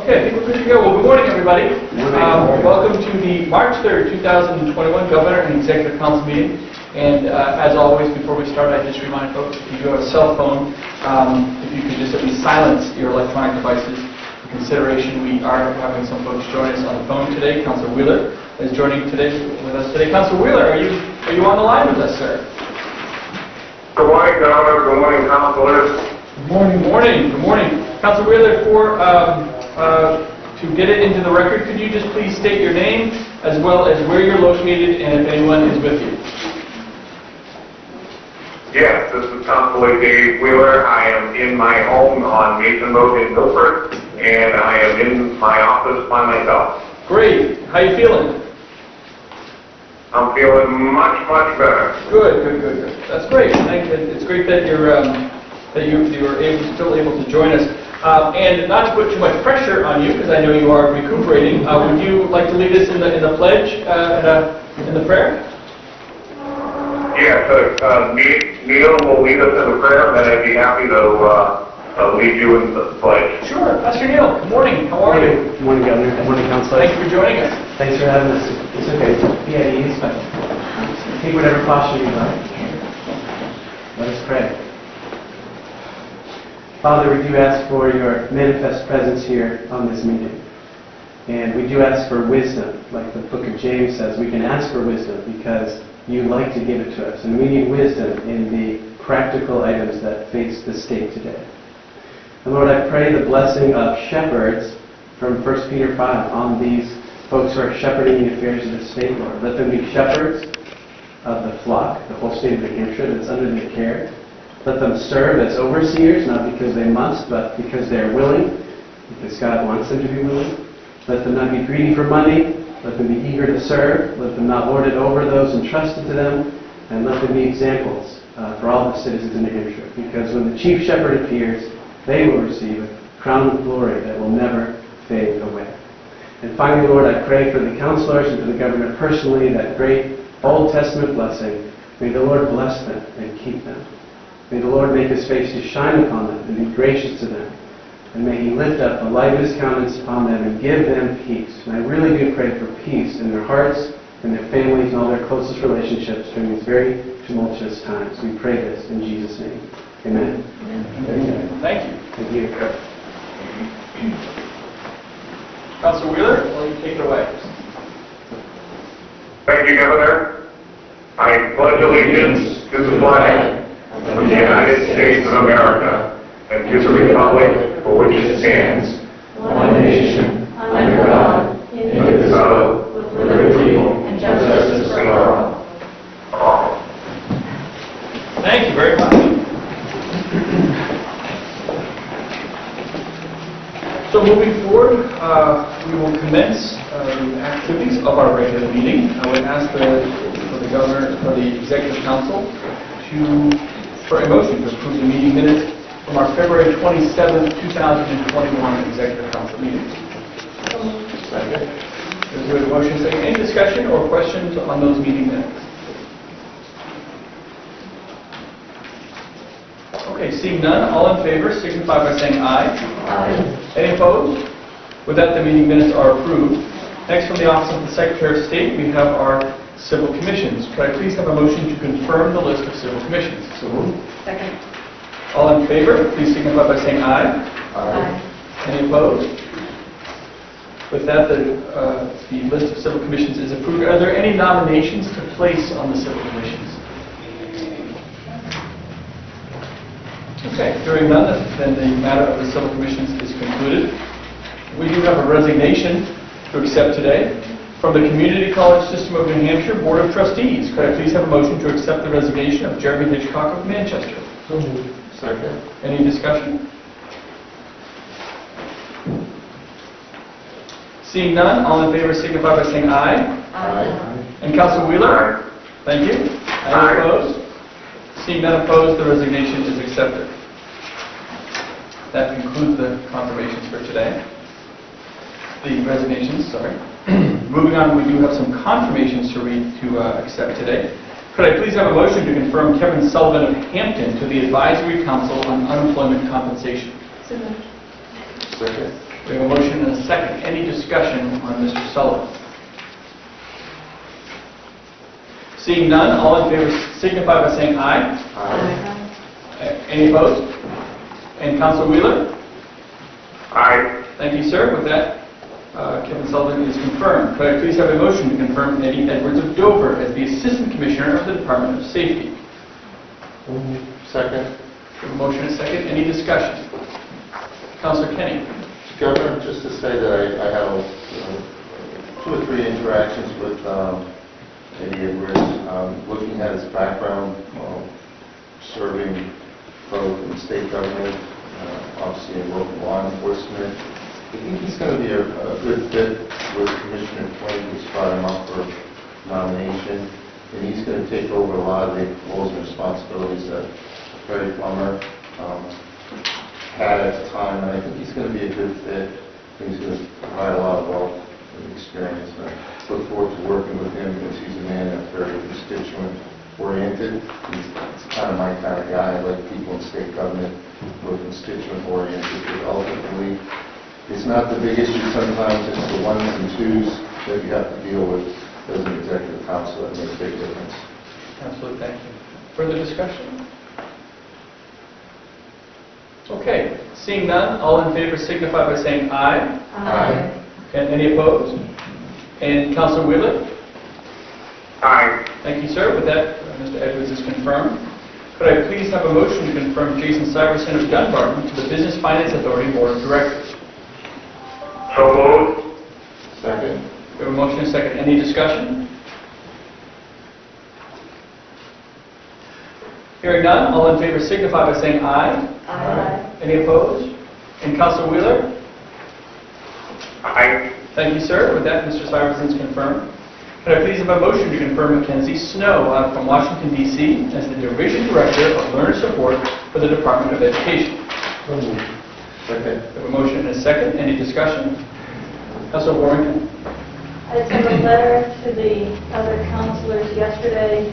Okay, I think we're good to go. Well, good morning, everybody. Welcome to the March 3rd, 2021 Governor and Executive Council meeting. And as always, before we start, I just remind folks, if you do have a cell phone, if you could just at least silence your electronic devices. For consideration, we are having some folks join us on the phone today. Councilor Wheeler is joining with us today. Councilor Wheeler, are you on the line with us, sir? Good morning, Governor. Good morning, councilors. Good morning. Good morning. Good morning. Councilor Wheeler, to get it into the record, could you just please state your name as well as where you're located and if anyone is with you? Yes, this is Councilor Dave Wheeler. I am in my home on Mason Road in Milford, and I am in my office by myself. Great. How you feeling? I'm feeling much, much better. Good. That's great. Thank you. It's great that you were still able to join us. And not to put too much pressure on you, because I know you are recuperating, would you like to lead us in the pledge and the prayer? Yes, Neil will lead us in the prayer, and then I'd be happy to lead you in the pledge. Sure. Pastor Neil, good morning. How are you? Good morning, Governor. Good morning, Councilor. Thank you for joining us. Thanks for having us. It's okay. Be at ease, but take whatever posture you'd like. Let us pray. Father, we do ask for your manifest presence here on this meeting. And we do ask for wisdom. Like the book of James says, we can ask for wisdom because you like to give it to us. And we need wisdom in the practical items that face the state today. And Lord, I pray the blessing of shepherds from 1 Peter 5 on these folks who are shepherding the affairs of the state, Lord. Let them be shepherds of the flock, the whole state of New Hampshire that's under their care. Let them serve as overseers, not because they must, but because they are willing, because God wants them to be willing. Let them not be greedy for money. Let them be eager to serve. Let them not lord it over those entrusted to them. And let them be examples for all the citizens in New Hampshire. Because when the chief shepherd appears, they will receive a crown of glory that will never fade away. And finally, Lord, I pray for the councilors and for the governor personally, that great Old Testament blessing. May the Lord bless them and keep them. May the Lord make his face to shine upon them and be gracious to them. And may he lift up the light of his countenance upon them and give them peace. And I really do pray for peace in their hearts, in their families, and all their closest relationships during these very tumultuous times. We pray this in Jesus' name. Amen. Amen. Thank you. Thank you. Councilor Wheeler, will you take it away? Thank you, Governor. I pledge allegiance to the flag of the United States of America and to the republic for which it stands, one nation, under God, indivisible, with liberty and justice for all. Thank you very much. So moving forward, we will commence the activities of our regular meeting. I would ask for the Governor, for the Executive Council, for a motion to approve the meeting minutes from our February 27th, 2021 Executive Council meeting. Second. There's a motion second. Any discussion or questions on those meeting minutes? Okay, seeing none, all in favor signify by saying aye. Aye. Any opposed? With that, the meeting minutes are approved. Next, from the Office of the Secretary of State, we have our civil commissions. Could I please have a motion to confirm the list of civil commissions? So moved. Second. All in favor, please signify by saying aye. Aye. Any opposed? With that, the list of civil commissions is approved. Are there any nominations to place on the civil commissions? Okay, hearing none, then the matter of the civil commissions is concluded. We do have a resignation to accept today from the Community College System of New Hampshire Board of Trustees. Could I please have a motion to accept the resignation of Jeremy Hitchcock of Manchester? So moved. Second. Any discussion? Seeing none, all in favor signify by saying aye. Aye. And Councilor Wheeler? Aye. Thank you. Aye. Any opposed? Seeing none opposed, the resignation is accepted. That concludes the confirmations for today. The resignations, sorry. Moving on, we do have some confirmations to accept today. Could I please have a motion to confirm Kevin Sullivan of Hampton to the Advisory Council on Unemployment Compensation? So moved. Second. We have a motion and a second. Any discussion on Mr. Sullivan? Seeing none, all in favor signify by saying aye. Any opposed? And Councilor Wheeler? Aye. Thank you, sir. With that, Kevin Sullivan is confirmed. Could I please have a motion to confirm Eddie Edwards of Dover as the Assistant Commissioner of the Department of Safety? Second. We have a motion and a second. Any discussion? Councilor Kenny? Governor, just to say that I had 2 or 3 interactions with Eddie Edwards, looking at his background, serving both in state government, obviously in local law enforcement. I think he's going to be a good fit with Commissioner Twain, who's brought him up for nomination, and he's going to take over a lot of the roles and responsibilities that Freddie Plummer had at the time, and I think he's going to be a good fit. I think he's going to provide a lot of wealth of experience. And I look forward to working with him because he's a man that's very constituent-oriented. He's kind of my kind of guy. I like people in state government who are constituent-oriented, but ultimately, it's not the big issue sometimes, it's the ones and twos that you have to deal with as an executive council that make a big difference. Absolutely. Thank you. Further discussion? Okay. Seeing none, all in favor signify by saying aye. Aye. And any opposed? And Councilor Wheeler? Aye. Thank you, sir. With that, Mr. Edwards is confirmed. Could I please have a motion to confirm Jason Syverson of Dunbarton to the Business Finance Authority Board of Directors? So moved. Second. We have a motion and a second. Any discussion? Hearing none, all in favor signify by saying aye. Aye. Any opposed? And Councilor Wheeler? Aye. Thank you, sir. With that, Mr. Syverson is confirmed. Could I please have a motion to confirm Mackenzie Snow from Washington, D.C. as the Division Director of Learner Support for the Department of Education? Second. We have a motion and a second. Any discussion? Councilor Warrington? I sent a letter to the other councilors yesterday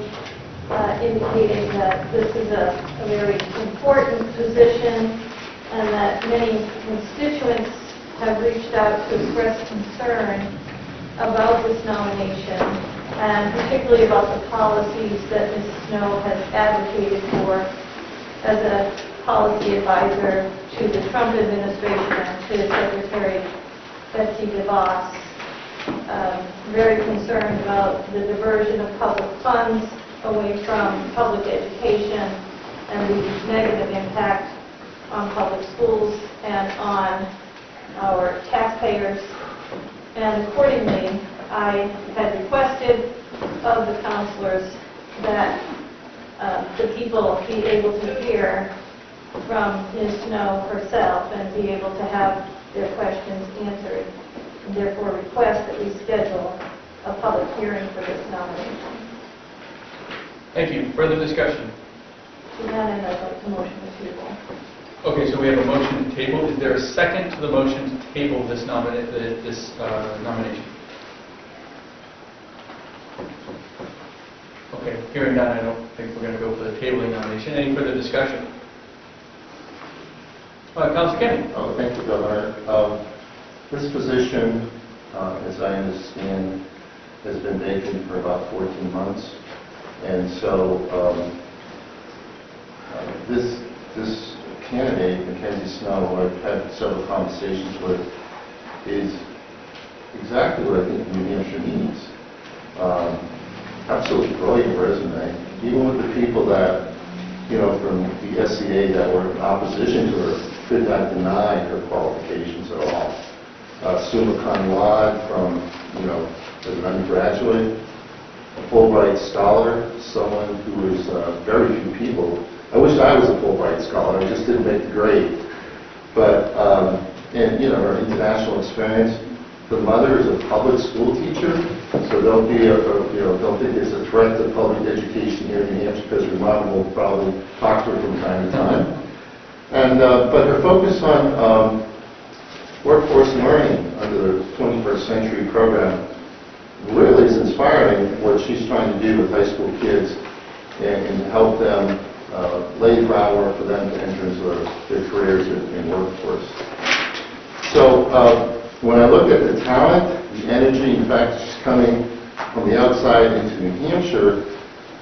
indicating that this is a very important position and that many constituents have reached out to express concern about this nomination and particularly about the policies that Ms. Snow has advocated for as a policy advisor to the Trump administration and to Secretary Betsy DeVos. Very concerned about the diversion of public funds away from public education and the negative impact on public schools and on our taxpayers. And accordingly, I had requested of the counselors that the people be able to hear from Ms. Snow herself and be able to have their questions answered, and therefore request that we schedule a public hearing for this nomination. Thank you. Further discussion? To that end, I'd like to motion to table. Okay, so we have a motion to table. Is there a second to the motion to table this nomination? Okay, hearing none, I don't think we're going to go for the tabling nomination. Any further discussion? Councilor Kenny? Oh, thank you, Governor. This position, as I understand, has been vacant for about 14 months. And so this candidate, Mackenzie Snow, who I've had several conversations with, is exactly what I think New Hampshire needs. Absolutely brilliant resume. Even with the people that, from the SCA that were in opposition to her, could not deny her qualifications at all. Suma Cum Laude from, as an undergraduate, a Fulbright scholar, someone who is very few people. I wish I was a Fulbright scholar, I just didn't make the grade. But, and her international experience. The mother is a public school teacher, so don't be don't think it's a threat to public education here in New Hampshire because her mom will probably talk to her from time to time. And, but her focus on workforce learning under the 21st Century Program really is inspiring what she's trying to do with high school kids and help them lay the groundwork for them to enter into their careers in workforce. So when I look at the talent, the energy, in fact, she's coming from the outside into New Hampshire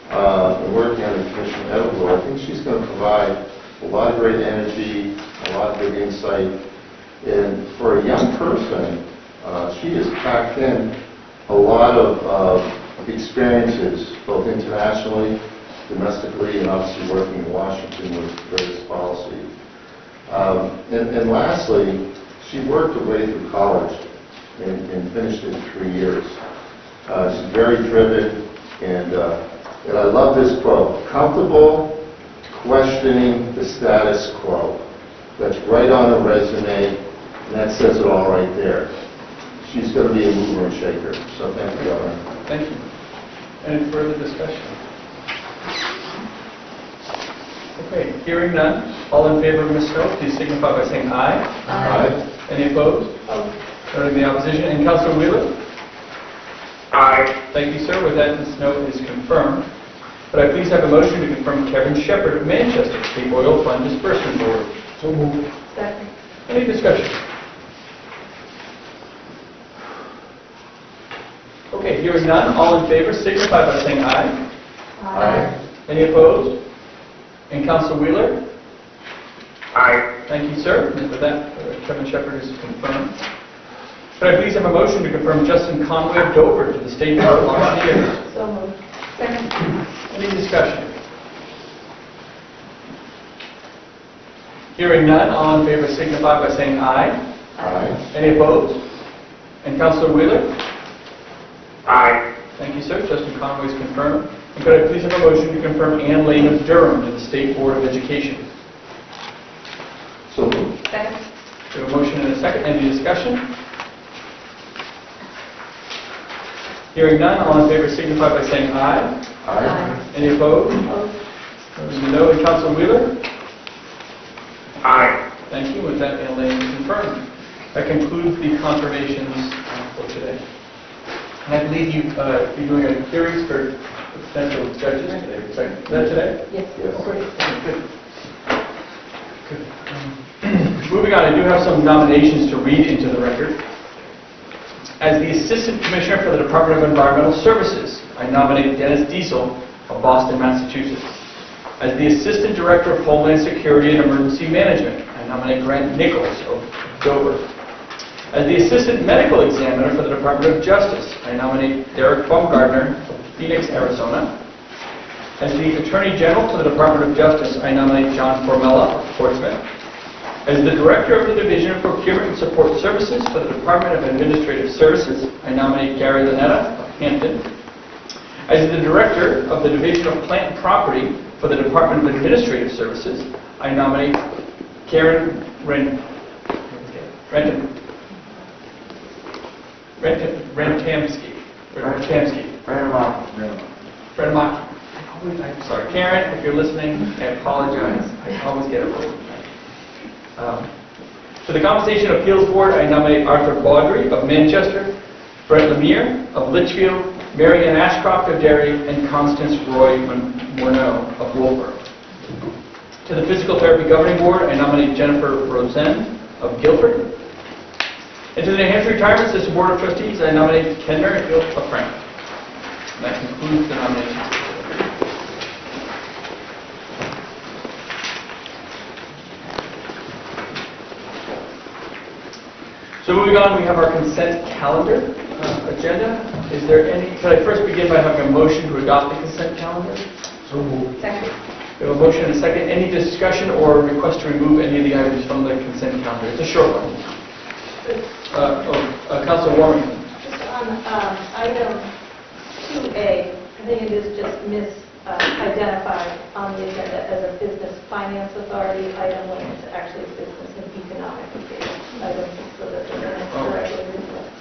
and working on the Commission of Edinburgh, I think she's going to provide a lot of great energy, a lot of good insight. And for a young person, she has packed in a lot of experiences, both internationally, domestically, and obviously working in Washington with various policy. And lastly, she worked her way through college and finished it in 3 years. She's very driven, and I love this quote, comfortable questioning the status quo. That's right on her resume, and that says it all right there. She's going to be a mover and shaker, so thank you, Governor. Thank you. Any further discussion? Okay, hearing none. All in favor of Ms. Snow, please signify by saying aye. Aye. Any opposed? Noting the opposition. And Councilor Wheeler? Aye. Thank you, sir. With that, Ms. Snow is confirmed. Could I please have a motion to confirm Kevin Shepherd of Manchester State Oil Fund Disbursement Board? So moved. Second. Any discussion? Okay, hearing none. All in favor signify by saying aye. Aye. Any opposed? And Councilor Wheeler? Aye. Thank you, sir. And with that, Kevin Shepherd is confirmed. Could I please have a motion to confirm Justin Conway of Dover to the State Board of Auctioneers? So moved. Second. Any discussion? Hearing none, all in favor signify by saying aye. Aye. Any opposed? And Councilor Wheeler? Aye. Thank you, sir. Justin Conway is confirmed. And could I please have a motion to confirm Ann Lane of Durham to the State Board of Education? So moved. Second. We have a motion and a second. Any discussion? Hearing none, all in favor signify by saying aye. Aye. Any opposed? No. And Councilor Wheeler? Aye. Thank you. With that, Ann Lane is confirmed. That concludes the confirmations for today. And I believe you're doing a hearings for potential judges today. Is that today? Yes. Yes. Good. Moving on, I do have some nominations to read into the record. As the Assistant Commissioner for the Department of Environmental Services, I nominate Dennis Diesel of Boston, Massachusetts. As the Assistant Director of Homeland Security and Emergency Management, I nominate Grant Nichols of Dover. As the Assistant Medical Examiner for the Department of Justice, I nominate Derek Baumgartner of Phoenix, Arizona. As the Attorney General for the Department of Justice, I nominate John Formella of Portsmouth. As the Director of the Division of Procurement and Support Services for the Department of Administrative Services, I nominate Gary Lanetta of Hampton. As the Director of the Division of Plant and Property for the Department of Administrative Services, I nominate Karen Rentamski. I'm sorry, Karen, if you're listening, I apologize. I always get it wrong. To the Compensation Appeals Board, I nominate Arthur Baudry of Manchester, Brett Lemire of Litchfield, Mary Ann Ashcroft of Derry, and Constance Roy Morneau of Wolfboro. To the Physical Therapy Governing Board, I nominate Jennifer Rosen of Guilford. And to the New Hampshire Retirement System Board of Trustees, I nominate Ken Merrifield of Franklin. And that concludes the nominations. So moving on, we have our consent calendar agenda. Is there any, could I first begin by having a motion to adopt the consent calendar? So moved. Second. We have a motion and a second. Any discussion or request to remove any of the items from the consent calendar? It's a short one. Councilor Warmington. Just on item 2A, I think it is just misidentified on the agenda as a business finance authority item when it's actually business and economic affairs item, so that the minutes correctly reflect.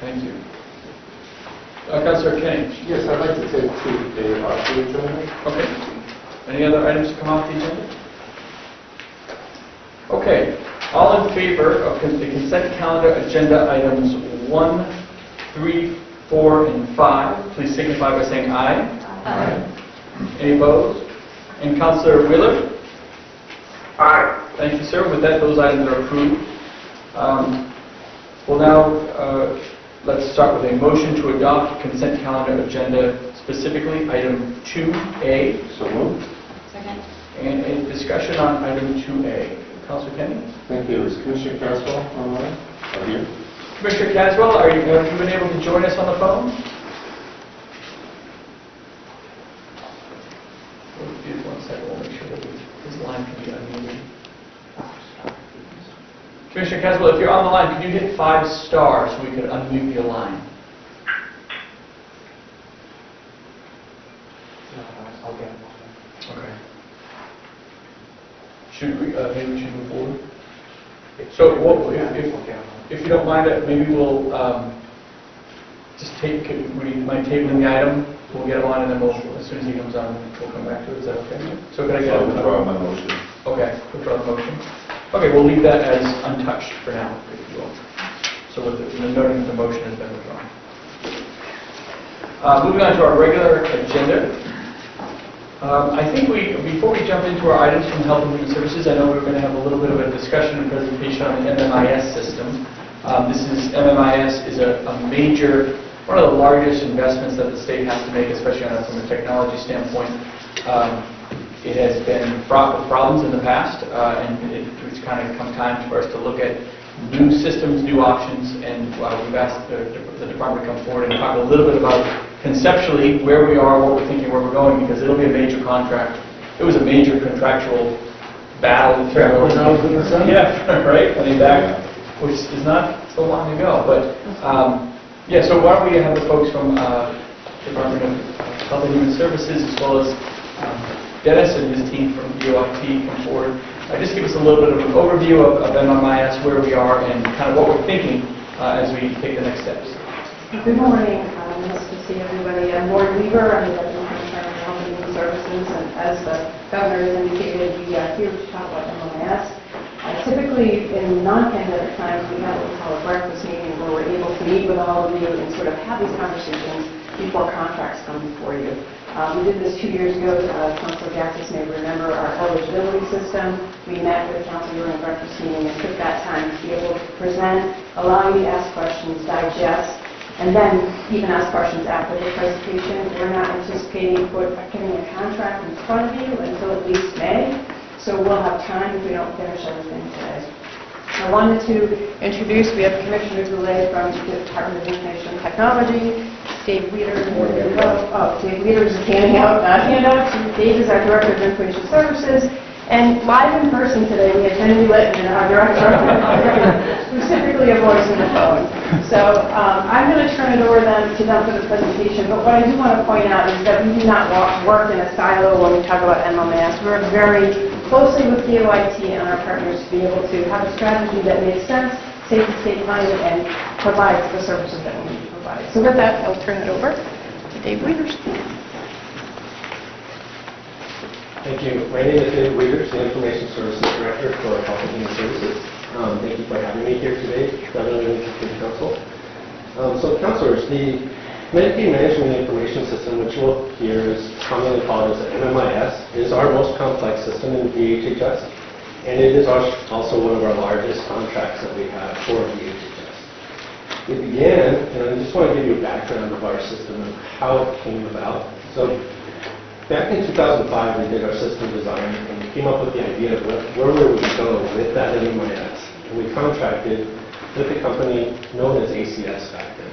Thank you. Councilor Kenny. Yes, I'd like to take 2A off the agenda. Okay. Any other items to come off the agenda? Okay. All in favor of the consent calendar agenda items 1, 3, 4, and 5, please signify by saying aye. Aye. Any opposed? And Councilor Wheeler? Aye. Thank you, sir. With that, those items are approved. We'll now, let's start with a motion to adopt consent calendar agenda, specifically item 2A, So moved. Second. and a discussion on item 2A. Councilor Kenny? Thank you. Is Commissioner Caswell online? Or here? Commissioner Caswell, have you been able to join us on the phone? Give 1 second, we'll make sure that his line can be unmuted. Commissioner Caswell, if you're on the line, can you hit 5 stars so we can unmute your line? Okay. Should we, maybe we should move forward? So what, if you don't mind, maybe we'll just take, would you mind tabling the item? We'll get him on and then we'll, as soon as he comes on, we'll come back to it. Is that okay? So can I get I'll a withdraw my motion. Okay, withdraw the motion. Okay, we'll leave that as untouched for now, if you will. So with the noting that the motion has been withdrawn. Moving on to our regular agenda. I think before we jump into our items from Health and Human Services, I know we were going to have a little bit of a discussion and presentation on the MMIS system. MMIS is a major, one of the largest investments that the state has to make, especially from a technology standpoint. It has been fraught with problems in the past, and it's kind of come time for us to look at new systems, new options, and we've asked the department to come forward and talk a little bit about conceptually where we are, what we're thinking, where we're going, because it'll be a major contract. It was a major contractual battle. Yeah, right? I mean, back, which is not so long ago, but yeah. So why don't we have the folks from Department of Health and Human Services, as well as Dennis and his team from UIT come forward. Just give us a little bit of an overview of MMIS, where we are, and kind of what we're thinking as we take the next steps. Good morning. Nice to see everybody. I'm Lord Weaver. I'm the Deputy Commissioner of Health and Human Services, and as the Governor has indicated, we are here to talk about MMIS. Typically, in non-pandemic times, we have what we call a breakfast meeting where we're able to meet with all of you and sort of have these conversations before contracts come before you. We did this 2 years ago. Councilor Gatsas may remember our eligibility system. We met with the council during a breakfast meeting and took that time to be able to present, allow you to ask questions, digest, and then even ask questions after the presentation. We're not anticipating getting a contract in front of you until at least May, so we'll have time if we don't finish everything today. I wanted to introduce, we have Commissioner Goulet from the Department of Information and Technology, Dave Weeder. Dave Weeder is handing out handouts. Dave is our Director of Information Services. And live in person today, we have Henry Litton, our Director, who's typically a voice in the phone. So I'm going to turn it over to them for the presentation. But what I do want to point out is that we do not work in a silo when we talk about MMIS. We work very closely with DOIT and our partners to be able to have a strategy that makes sense, saves the state money, and provides the services that we need to provide. So with that, I'll turn it over to Dave Weeders. Thank you. My name is Dave Weeders, the Information Services Director for Health and Human Services. Thank you for having me here today, Governor and City Council. So, councilors, the Medicaid Management Information System, which you'll hear is commonly called as MMIS, is our most complex system in DHHS, and it is also one of our largest contracts that we have for DHHS. It began, and I just want to give you a background of our system and how it came about. So, back in 2005, we did our system design, and we came up with the idea of where we would go with that MMIS. And we contracted with a company known as ACS back then.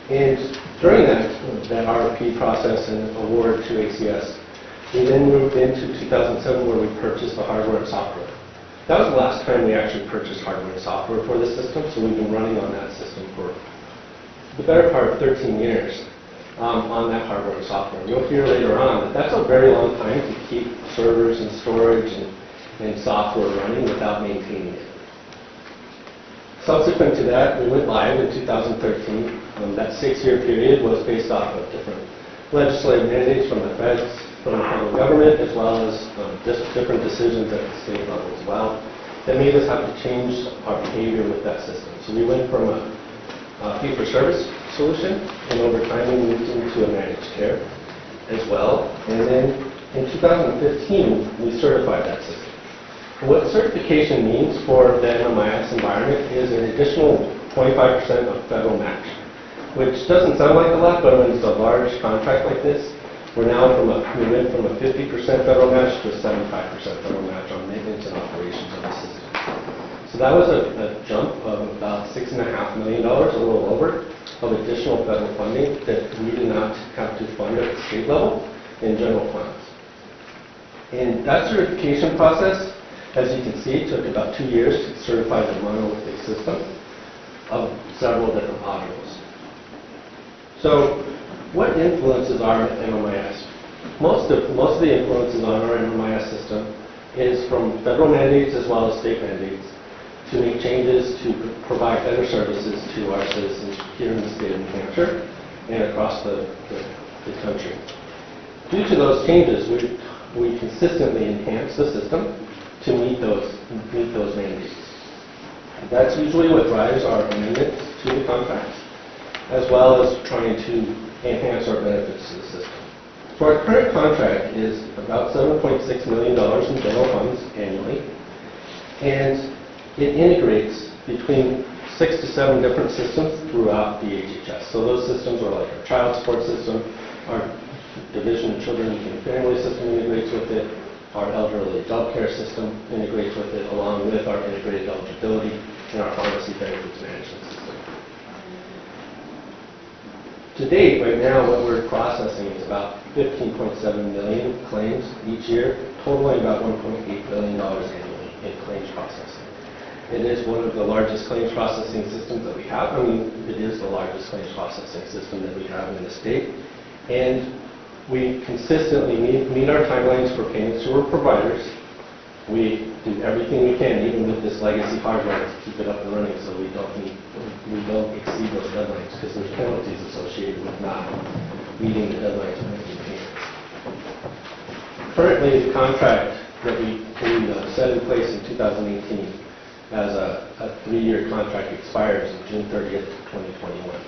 And during that RFP process and award to ACS, we then moved into 2007 where we purchased the hardware and software. That was the last time we actually purchased hardware and software for the system, so we've been running on that system for the better part of 13 years on that hardware and software. You'll hear later on that that's a very long time to keep servers and storage and software running without maintaining it. Subsequent to that, we went live in 2013. That 6-year period was based off of different legislative mandates from the feds, from the federal government, as well as just different decisions at the state level as well, that made us have to change our behavior with that system. So we went from a fee-for-service solution, and over time we moved into a managed care. as well. And then in 2015, we certified that system. What certification means for the MMIS environment is an additional 25% of federal match, which doesn't sound like a lot, but when it's a large contract like this, we went from a 50% federal match to a 75% federal match on maintenance and operations of the system. So that was a jump of about $6.5 million, a little over, of additional federal funding that we did not have to fund at the state level in general funds. And that certification process, as you can see, took about 2 years to certify the monolithic system of several different modules. So what influences our MMIS? Most of the influences on our MMIS system is from federal mandates as well as state mandates to make changes to provide better services to our citizens here in the state of New Hampshire and across the country. Due to those changes, we consistently enhance the system to meet those mandates. That's usually what drives our amendments to the contracts, as well as trying to enhance our benefits to the system. So our current contract is about $7.6 million in general funds annually, and it integrates between 6 to 7 different systems throughout the HHS. So those systems are like our child support system, our Division of Children and Family system integrates with it, our elderly adult care system integrates with it, along with our integrated eligibility and our pharmacy benefits management system. To date, right now, what we're processing is about 15.7 million claims each year, totaling about $1.8 billion annually in claims processing. It is one of the largest claims processing systems that we have. I mean, it is the largest claims processing system that we have in the state. And we consistently meet our timelines for payments to our providers. We do everything we can, even with this legacy hardware, to keep it up and running so we don't exceed those deadlines, because there's penalties associated with not meeting the deadlines and making payments. Currently, the contract that we set in place in 2018 as a 3-year contract expires on June 30th, 2021.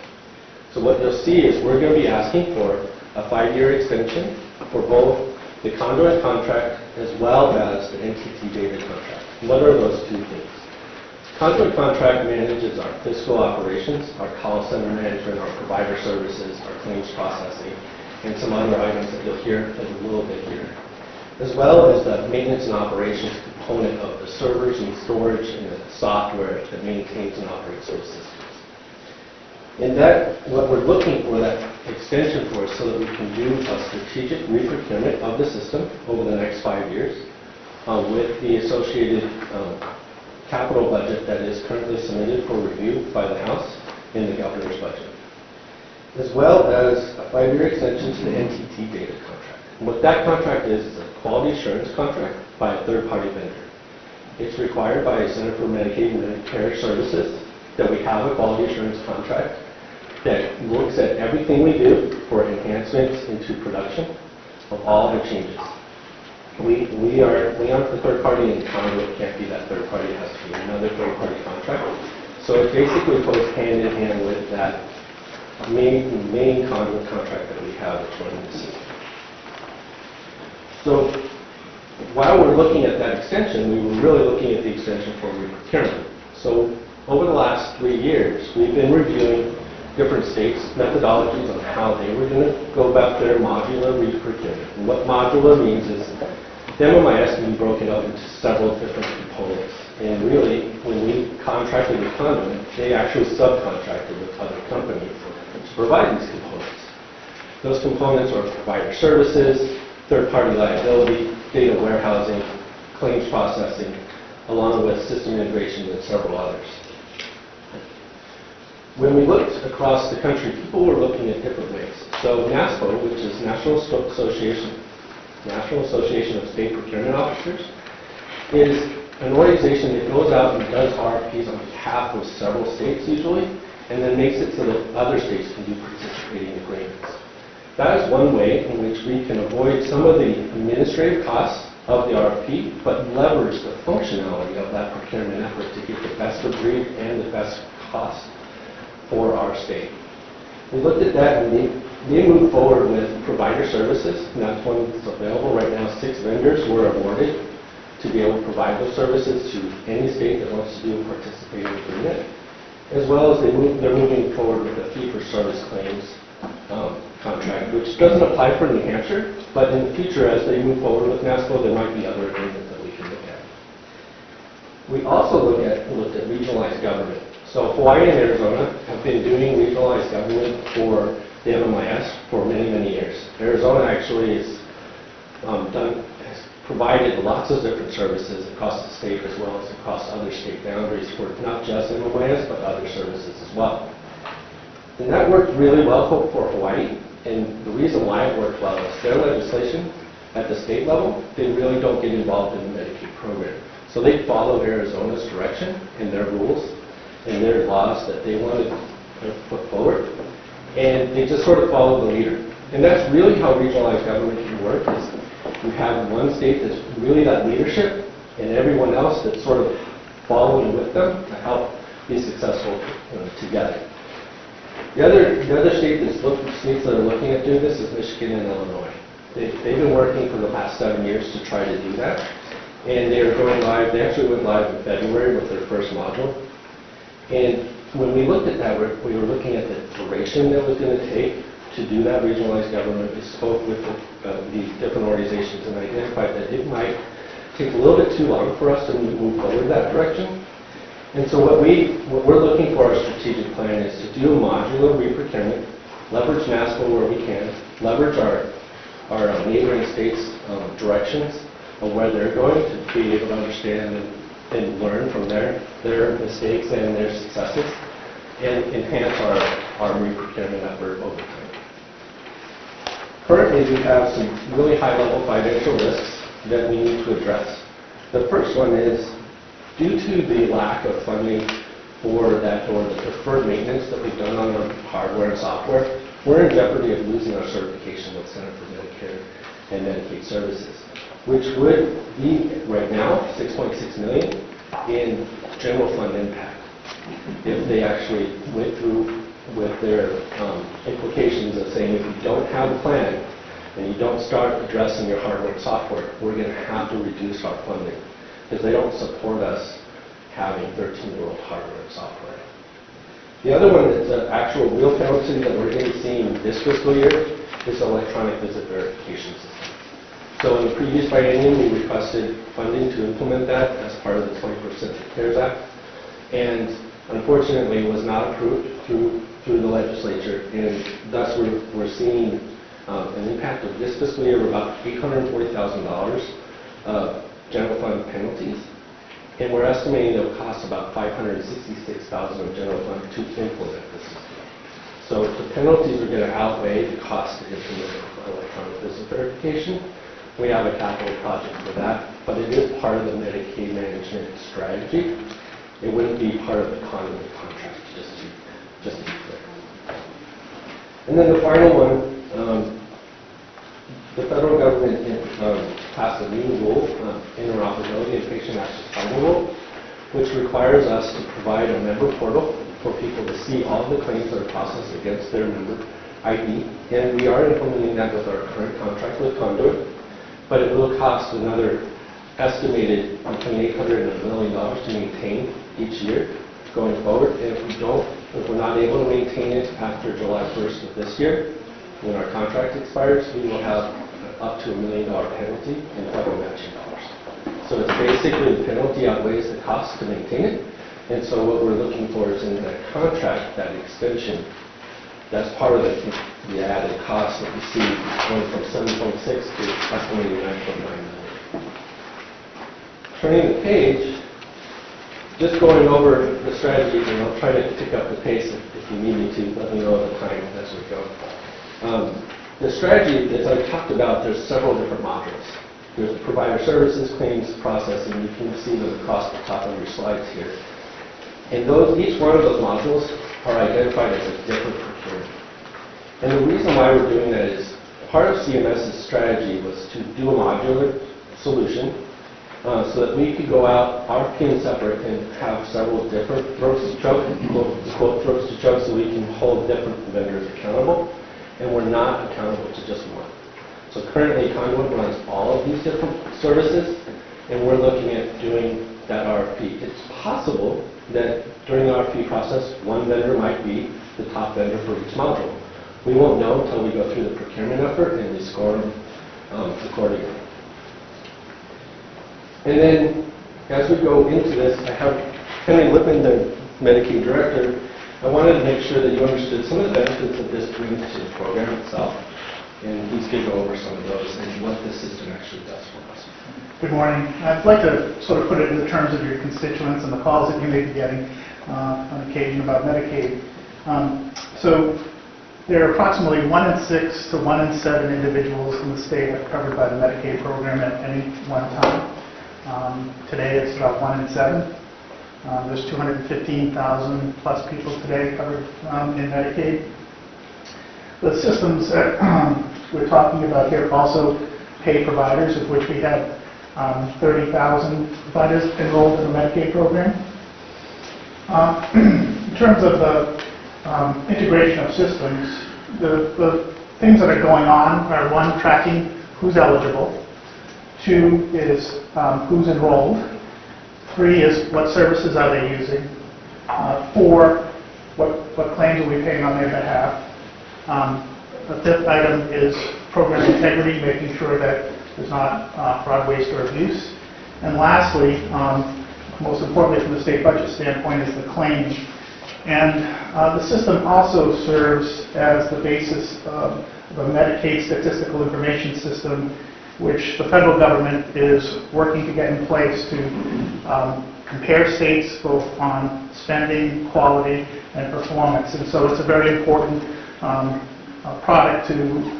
So what you'll see is we're going to be asking for a 5-year extension for both the conduit contract as well as the NTT data contract. What are those two things? Conduit contract manages our fiscal operations, our call center management, our provider services, our claims processing, and some other items that you'll hear in a little bit here, as well as the maintenance and operations component of the servers and storage and the software that maintains and operates those systems. And that, what we're looking for that extension for is so that we can do a strategic re-procurement of the system over the next 5 years with the associated capital budget that is currently submitted for review by the House in the governor's budget, as well as a 5-year extension to the NTT data contract. And what that contract is a quality assurance contract by a third-party vendor. It's required by Center for Medicaid and Medicare Services that we have a quality assurance contract that looks at everything we do for enhancements into production of all the changes. We aren't the third party, and Conduit can't be that third party. It has to be another third party contract. So it basically goes hand in hand with that main Conduit contract that we have that's running the system. So while we're looking at that extension, we were really looking at the extension for re-procurement. So over the last 3 years, we've been reviewing different states' methodologies on how they were going to go about their modular re-procurement. And what modular means is the MMIS can be broken up into several different components. And really, when we contracted with Conduit, they actually subcontracted with other companies to provide these components. Those components are provider services, third-party liability, data warehousing, claims processing, along with system integration and several others. When we looked across the country, people were looking at different ways. So NASPO, which is National Association of State Procurement Officers, is an organization that goes out and does RFPs on behalf of several states usually, and then makes it so that other states can do participating agreements. That is one way in which we can avoid some of the administrative costs of the RFP, but leverage the functionality of that procurement effort to get the best of breed and the best cost for our state. We looked at that and they moved forward with provider services, and that's one that's available right now. 6 vendors were awarded to be able to provide those services to any state that wants to do a participating agreement, as well as they're moving forward with a fee-for-service claims contract, which doesn't apply for New Hampshire, but in the future, as they move forward with NASPO, there might be other agreements that we can look at. We also looked at regionalized government. So Hawaii and Arizona have been doing regionalized government for the MMIS for many, many years. Arizona actually has provided lots of different services across the state as well as across other state boundaries for not just MMIS, but other services as well. And that worked really well for Hawaii. And the reason why it worked well is their legislation at the state level, they really don't get involved in the Medicaid program. So they follow Arizona's direction and their rules and their laws that they wanted to put forward. And they just sort of follow the leader. And that's really how regionalized government can work, is you have one state that's really that leadership and everyone else that's sort of following with them to help be successful together. The other states that are looking at doing this is Michigan and Illinois. They've been working for the past 7 years to try to do that. And they are going live, they actually went live in February with their first module. And when we looked at that, we were looking at the duration that was going to take to do that regionalized government. We spoke with these different organizations and identified that it might take a little bit too long for us to move forward that direction. And so what we're looking for our strategic plan is to do a modular re-procurement, leverage NASPO where we can, leverage our neighboring states' directions of where they're going to be able to understand and learn from their mistakes and their successes, and enhance our re-procurement effort over time. Currently, we have some really high-level financial risks that we need to address. The first one is, due to the lack of funding for that or the deferred maintenance that we've done on our hardware and software, we're in jeopardy of losing our certification with Center for Medicare and Medicaid Services, which would be right now $6.6 million in general fund impact if they actually went through with their implications of saying if you don't have a plan and you don't start addressing your hardware and software, we're going to have to reduce our funding because they don't support us having 13-year-old hardware and software. The other one that's an actual real penalty that we're going to be seeing this fiscal year is the electronic visit verification system. So in the previous biennium, we requested funding to implement that as part of the 21st CARES Act, and unfortunately it was not approved through the legislature, and thus we're seeing an impact of this fiscal year of about $840,000 of general fund penalties, and we're estimating it will cost about $566,000 of general fund to implement this system. So the penalties are going to outweigh the cost to implement electronic visit verification. We have a capital project for that, but it is part of the Medicaid management strategy. It wouldn't be part of the conduit contract, just to be clear. And then the final one, the federal government passed a new rule, interoperability and patient access funding rule, which requires us to provide a member portal for people to see all the claims that are processed against their member ID. And we are implementing that with our current contract with Conduit, but it will cost another estimated between $800 and $1 million to maintain each year going forward. And if we're not able to maintain it after July 1st of this year, when our contract expires, we will have up to $1 million penalty in federal matching dollars. So it's basically the penalty outweighs the cost to maintain it. And so what we're looking for is in that contract, that extension, that's part of the added cost that we see going from 7.6 to estimated 9.9 million. Turning the page, just going over the strategies, and I'll try to pick up the pace if you need me to. Let me know at the time as we go. The strategy, as I talked about, there's several different modules. There's the provider services, claims processing. You can see them across the top of your slides here. And each one of those modules are identified as a different procurement. And the reason why we're doing that is part of CMS's strategy was to do a modular solution so that we could go out, RFP separate, and have several different throats to choke, quote throats to choke, so we can hold different vendors accountable, and we're not accountable to just one. So currently, Conduit runs all of these different services, and we're looking at doing that RFP. It's possible that during the RFP process, one vendor might be the top vendor for each module. We won't know until we go through the procurement effort and we score them accordingly. And then, as we go into this, I have Henry Lippman, the Medicaid director. I wanted to make sure that you understood some of the benefits that this brings to the program itself. And he's going to go over some of those and what this system actually does for us. Good morning. I'd like to sort of put it in the terms of your constituents and the calls that you may be getting on occasion about Medicaid. So there are approximately 1 in 6 to 1 in 7 individuals in the state are covered by the Medicaid program at any one time. Today it's about 1 in 7. There's 215,000 plus people today covered in Medicaid. The systems that we're talking about here also pay providers, of which we have 30,000 providers enrolled in the Medicaid program. In terms of the integration of systems, the things that are going on are, 1, tracking who's eligible, 2 is who's enrolled, 3 is what services are they using, 4, what claims are we paying on their behalf. The 5th item is program integrity, making sure that there's not fraud, waste, or abuse. And lastly, most importantly from the state budget standpoint, is the claims. And the system also serves as the basis of a Medicaid statistical information system, which the federal government is working to get in place to compare states both on spending, quality, and performance. And so it's a very important product to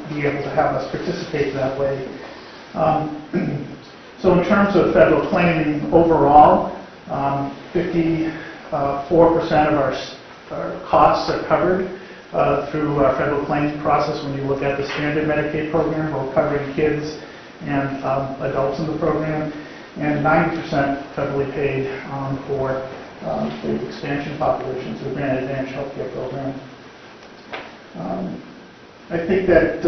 be able to have us participate that way. So in terms of federal claiming overall, 54% of our costs are covered through our federal claims process. When you look at the standard Medicaid program, we're covering kids and adults in the program, and 90% federally paid for the expansion populations of the Grant Advantage Healthcare Program. I think that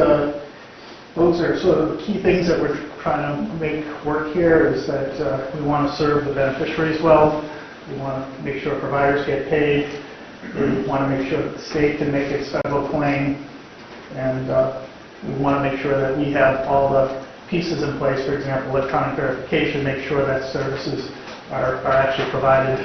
those are sort of the key things that we're trying to make work here, is that we want to serve the beneficiaries well. We want to make sure providers get paid. We want to make sure that the state can make its federal claim. And we want to make sure that we have all the pieces in place, for example, electronic verification, make sure that services are actually provided.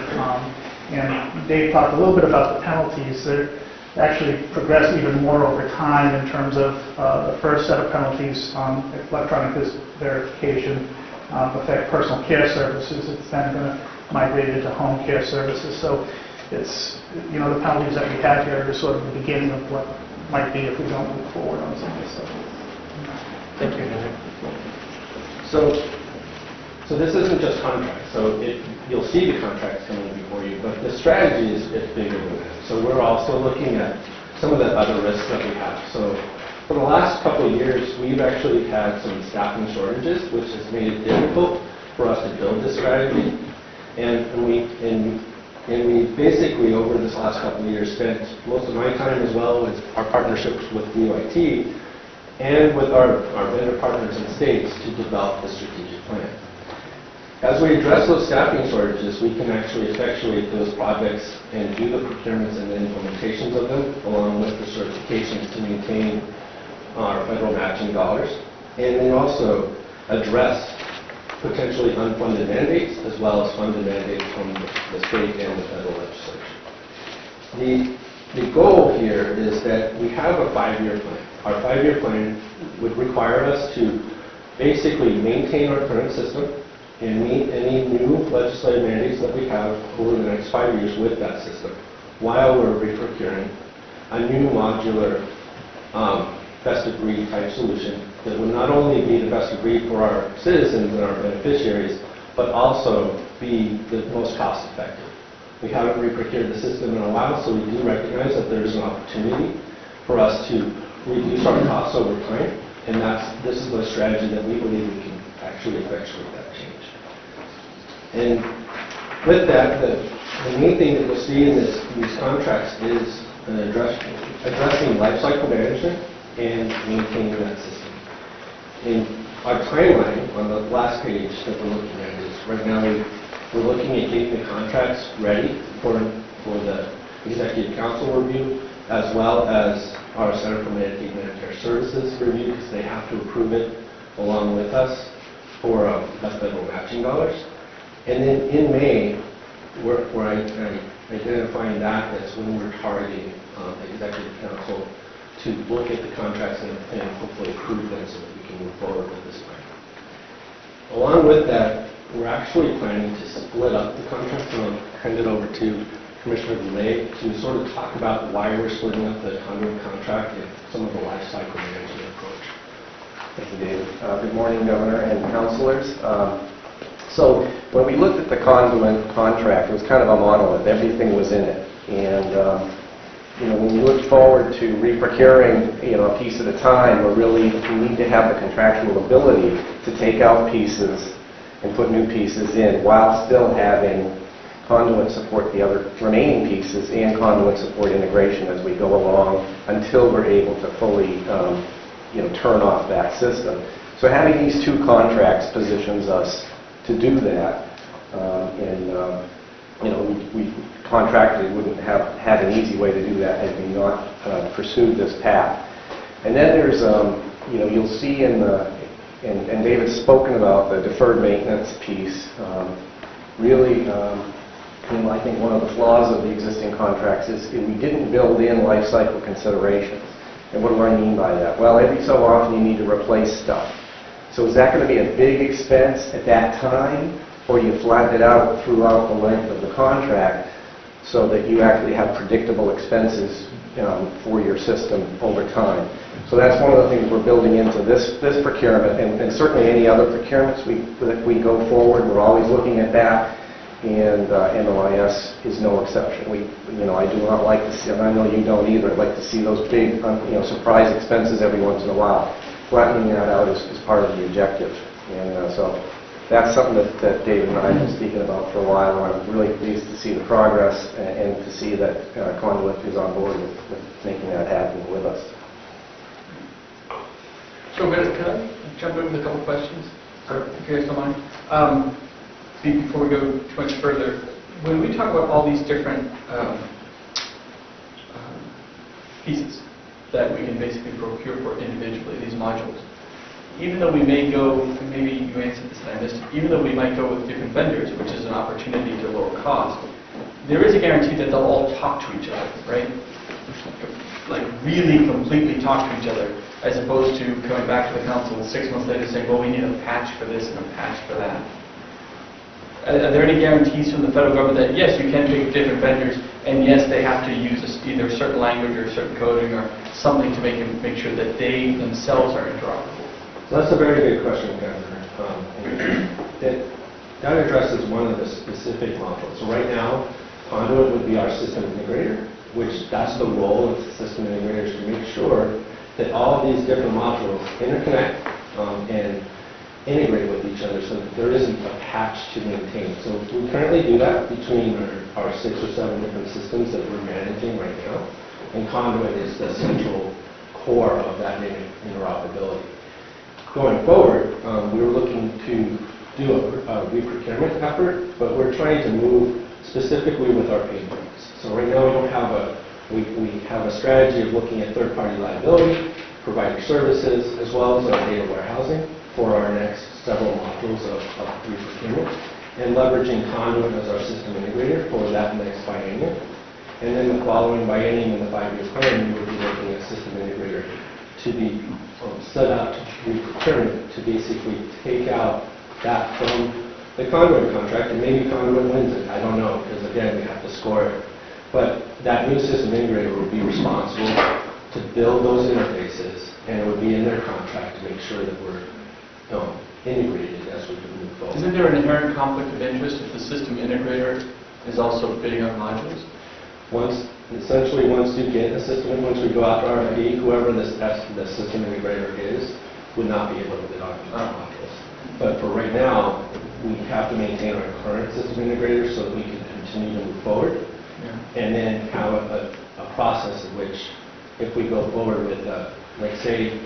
And Dave talked a little bit about the penalties. They're actually progress even more over time in terms of the first set of penalties on electronic verification affect personal care services. It's then going to migrate into home care services. So it's, you know, the penalties that we have here are sort of the beginning of what might be if we don't move forward on some of this stuff. Thank you, Henry. So this isn't just contracts. So you'll see the contracts coming before you, but the strategy is bigger than that. So we're also looking at some of the other risks that we have. So for the last couple of years, we've actually had some staffing shortages, which has made it difficult for us to build this strategy. And we basically, over this last couple of years, spent most of my time, as well as our partnerships with DOIT and with our vendor partners in states, to develop the strategic plan. As we address those staffing shortages, we can actually effectuate those projects and do the procurements and the implementations of them, along with the certifications to maintain our federal matching dollars, and then also address potentially unfunded mandates, as well as funded mandates from the state and the federal legislature. The goal here is that we have a 5-year plan. Our 5-year plan would require us to basically maintain our current system and meet any new legislative mandates that we have over the next 5 years with that system, while we're re-procuring a new modular best-of-breed type solution that would not only be the best of breed for our citizens and our beneficiaries, but also be the most cost-effective. We haven't re-procured the system in a while, so we do recognize that there's an opportunity for us to reduce our costs over time, and this is the strategy that we believe we can actually effectuate that change. And with that, the main thing that you'll see in these contracts is addressing lifecycle management and maintaining that system. And our timeline on the last page that we're looking at is right now we're looking at getting the contracts ready for the Executive Council review, as well as our Center for Medicaid Medicare Services review, because they have to approve it along with us for the federal matching dollars. And then in May, we're identifying that's when we're targeting the Executive Council to look at the contracts and hopefully approve them so that we can move forward with this plan. Along with that, we're actually planning to split up the contracts, and I'll hand it over to Commissioner Goulet to sort of talk about why we're splitting up the conduit contract and some of the life cycle management approach. Thank you, David. Good morning, Governor and councilors. So when we looked at the conduit contract, it was kind of a monolith. Everything was in it. And when we look forward to reprocuring a piece at a time, we need to have the contractual ability to take out pieces and put new pieces in while still having conduit support the other remaining pieces and conduit support integration as we go along until we're able to fully turn off that system. So having these two contracts positions us to do that. We contracted wouldn't have had an easy way to do that had we not pursued this path. And then there's, you'll see in the, and David's spoken about the deferred maintenance piece. I think one of the flaws of the existing contracts is we didn't build in life cycle considerations. And what do I mean by that? Well, every so often you need to replace stuff. So is that going to be a big expense at that time, or you flatten it out throughout the length of the contract so that you actually have predictable expenses for your system over time? So that's one of the things we're building into this procurement, and certainly any other procurements we go forward, we're always looking at that, and MOIS is no exception. I do not like to see, and I know you don't either, like to see those big surprise expenses every once in a while. Flattening that out is part of the objective, and so that's something that David and I have been speaking about for a while, and I'm really pleased to see the progress and to see that Conduit is on board with making that happen with us. So can I jump in with a couple questions? If you guys don't mind. Before we go too much further, when we talk about all these different pieces that we can basically procure for individually, these modules, even though we may go, maybe you answered this and I missed it, even though we might go with different vendors, which is an opportunity to lower cost, there is a guarantee that they'll all talk to each other, right? Like really completely talk to each other, as opposed to coming back to the council 6 months later saying, well, we need a patch for this and a patch for that. Are there any guarantees from the federal government that, yes, you can pick different vendors, and yes, they have to use either a certain language or a certain coding or something to make sure that they themselves are interoperable? So that's a very good question, Governor. That addresses one of the specific modules. So right now, Conduit would be our system integrator, which that's the role of the system integrators to make sure that all of these different modules interconnect and integrate with each other so that there isn't a patch to maintain. So we currently do that between our 6 or 7 different systems that we're managing right now, and Conduit is the central core of that interoperability. Going forward, we were looking to do a re-procurement effort, but we're trying to move specifically with our pain points. So right now we don't have we have a strategy of looking at third-party liability, provider services, as well as our data warehousing for our next several modules of re-procurement, and leveraging Conduit as our system integrator for that next biennium. And then the following biennium in the 5-year plan, we would be looking at system integrator to be set up to re-procurement to basically take out that from the Conduit contract, and maybe Conduit wins it, I don't know, because again, we have to score it. But that new system integrator would be responsible to build those interfaces, and it would be in their contract to make sure that we're integrated as we move forward. Isn't there an inherent conflict of interest if the system integrator is also bidding on modules? Essentially, once you get a system, once we go out to RFP, whoever the system integrator is would not be able to bid on modules. But for right now, we have to maintain our current system integrator so that we can continue to move forward. And then have a process in which, if we go forward with, like say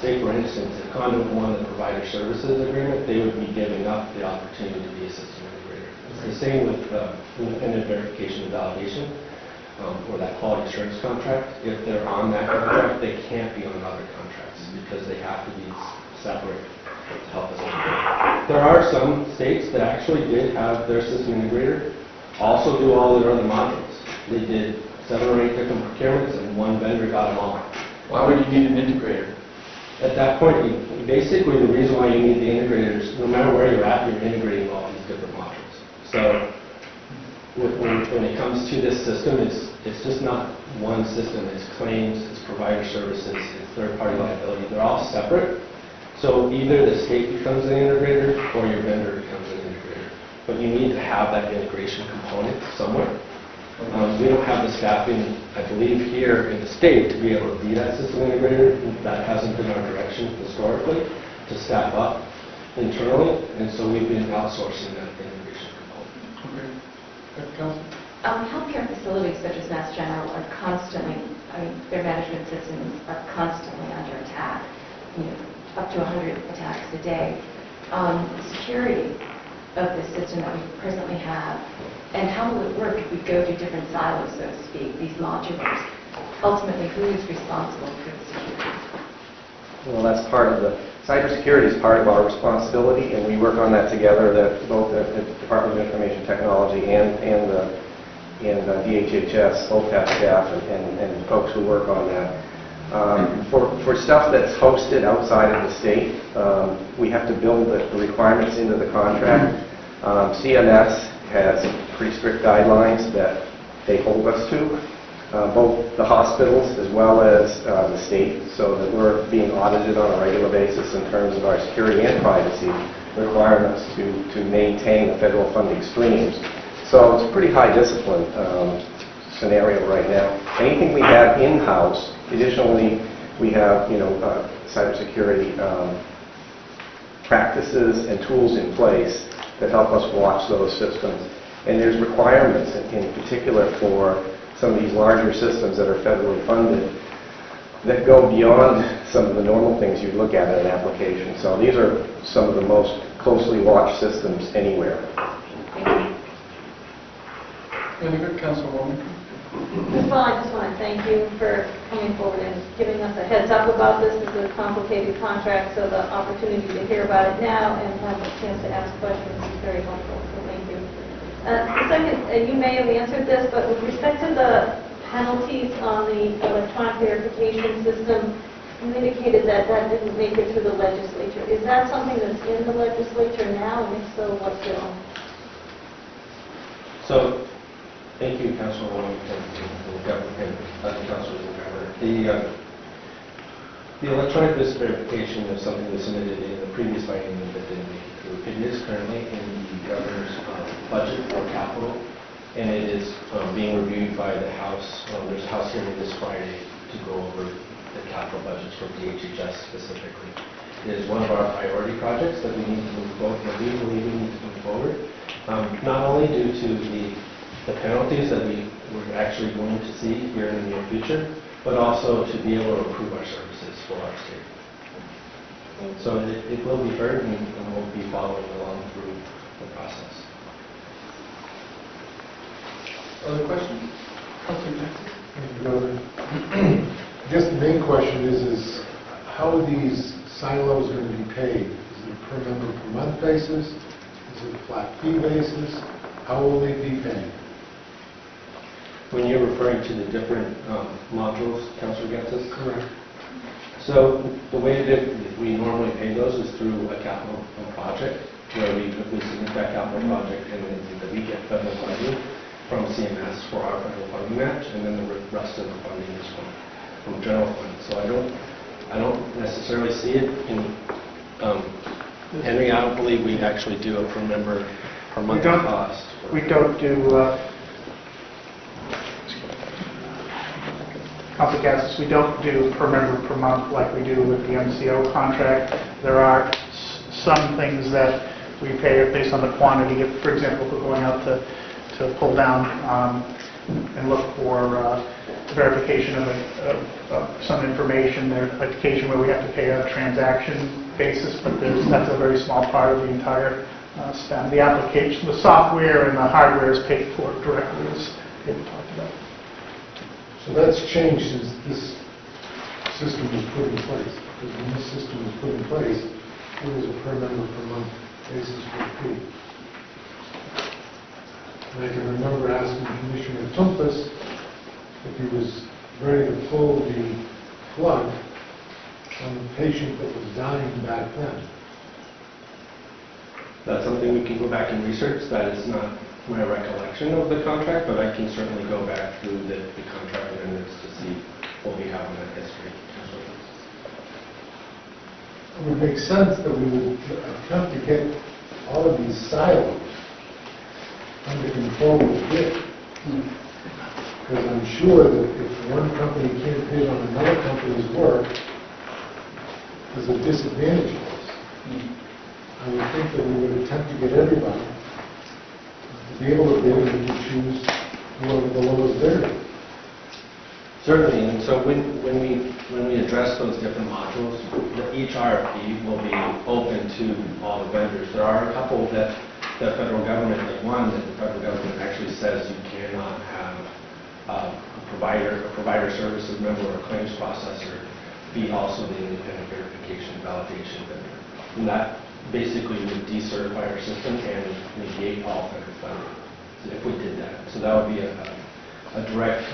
for instance, if Conduit won the provider services agreement, they would be giving up the opportunity to be a system integrator. It's the same with independent verification and validation, or that quality assurance contract. If they're on that contract, they can't be on other contracts because they have to be separate to help us integrate. There are some states that actually did have their system integrator also do all their other modules. They did 7 or 8 different procurements and one vendor got them all. Why would you need an integrator? At that point, basically the reason why you need the integrator is no matter where you're at, you're integrating all these different modules. So when it comes to this system, it's just not one system. It's claims, it's provider services, it's third-party liability. They're all separate. So either the state becomes an integrator or your vendor becomes an integrator. But you need to have that integration component somewhere. We don't have the staffing, I believe, here in the state to be able to be that system integrator. That hasn't been our direction historically, to staff up internally, and so we've been outsourcing that integration component. Okay. Council? Healthcare facilities such as Mass General are constantly, their management systems are constantly under attack, up to 100 attacks a day. Security of the system that we presently have, and how will it work if we go to different silos, so to speak, these modulars? Ultimately, who is responsible for the security? Well, that's part of the, cybersecurity is part of our responsibility, and we work on that together, that both the Department of Information Technology and DHHS, both have staff and folks who work on that. For stuff that's hosted outside of the state, we have to build the requirements into the contract. CMS has pretty strict guidelines that they hold us to, both the hospitals as well as the state, so that we're being audited on a regular basis in terms of our security and privacy requirements to maintain the federal funding streams. So it's a pretty high discipline scenario right now. Anything we have in-house, additionally, we have cybersecurity practices and tools in place that help us watch those systems. And there's requirements in particular for some of these larger systems that are federally funded that go beyond some of the normal things you'd look at in an application. So these are some of the most closely watched systems anywhere. Any good, Councilwoman? First of all, I just want to thank you for coming forward and giving us a heads up about this. This is a complicated contract, so the opportunity to hear about it now and have a chance to ask questions is very helpful, so thank you. Second, you may have answered this, but with respect to the penalties on the electronic verification system, you indicated that that didn't make it through the legislature. Is that something that's in the legislature now, and if so, what bill? So, thank you, Councilwoman, and Councilor Governor. The electronic verification is something that was submitted in the previous biennium that didn't make it through. It is currently in the governor's budget for capital, and it is being reviewed by the House. There's a House hearing this Friday to go over the capital budgets for DHHS specifically. It is one of our priority projects that we need to move forward, that we believe we need to move forward, not only due to the penalties that we're actually going to see here in the near future, but also to be able to improve our services for our state. So it will be heard, and we'll be following along through the process. Other questions? Councilor Jackson? I guess the main question is how are these silos going to be paid? Is it a per member per month basis? Is it a flat fee basis? How will they be paid? When you're referring to the different modules, Councilor Gettis? Correct. So the way that we normally pay those is through a capital project, where we submit that capital project and then we get federal funding from CMS for our federal funding match, and then the rest of the funding is from general fund. So I don't necessarily see it in Henry. I don't believe we actually do a per member per month cost. We don't do, Council Gassis, we don't do per member per month like we do with the MCO contract. There are some things that We pay it based on the quantity. If, for example, if we're going out to pull down and look for verification of some information, there's an occasion where we have to pay on a transaction basis, but that's a very small part of the entire spend. The application, the software and the hardware is paid for directly, as David talked about. So that's changed since this system was put in place. Because when this system was put in place, it was a per member per month basis for the fee. And I can remember asking Commissioner Tumpus if he was ready to pull the plug on the patient that was dying back then. That's something we can go back and research. That is not my recollection of the contract, but I can certainly go back through the contract amendments to see what we have in that history. It would make sense that we would attempt to get all of these silos under control with bid. Because I'm sure that if one company can't bid on another company's work, there's a disadvantage to us. I would think that we would attempt to get everybody to be able to bid, and we could choose whoever the lowest bidder is. Certainly, and so when we address those different modules, each RFP will be open to all the vendors. There are a couple that the federal government, like one that the federal government actually says you cannot have a provider services member or a claims processor be also the independent verification validation vendor. And that basically would decertify our system and negate all federal funding if we did that. So that would be a direct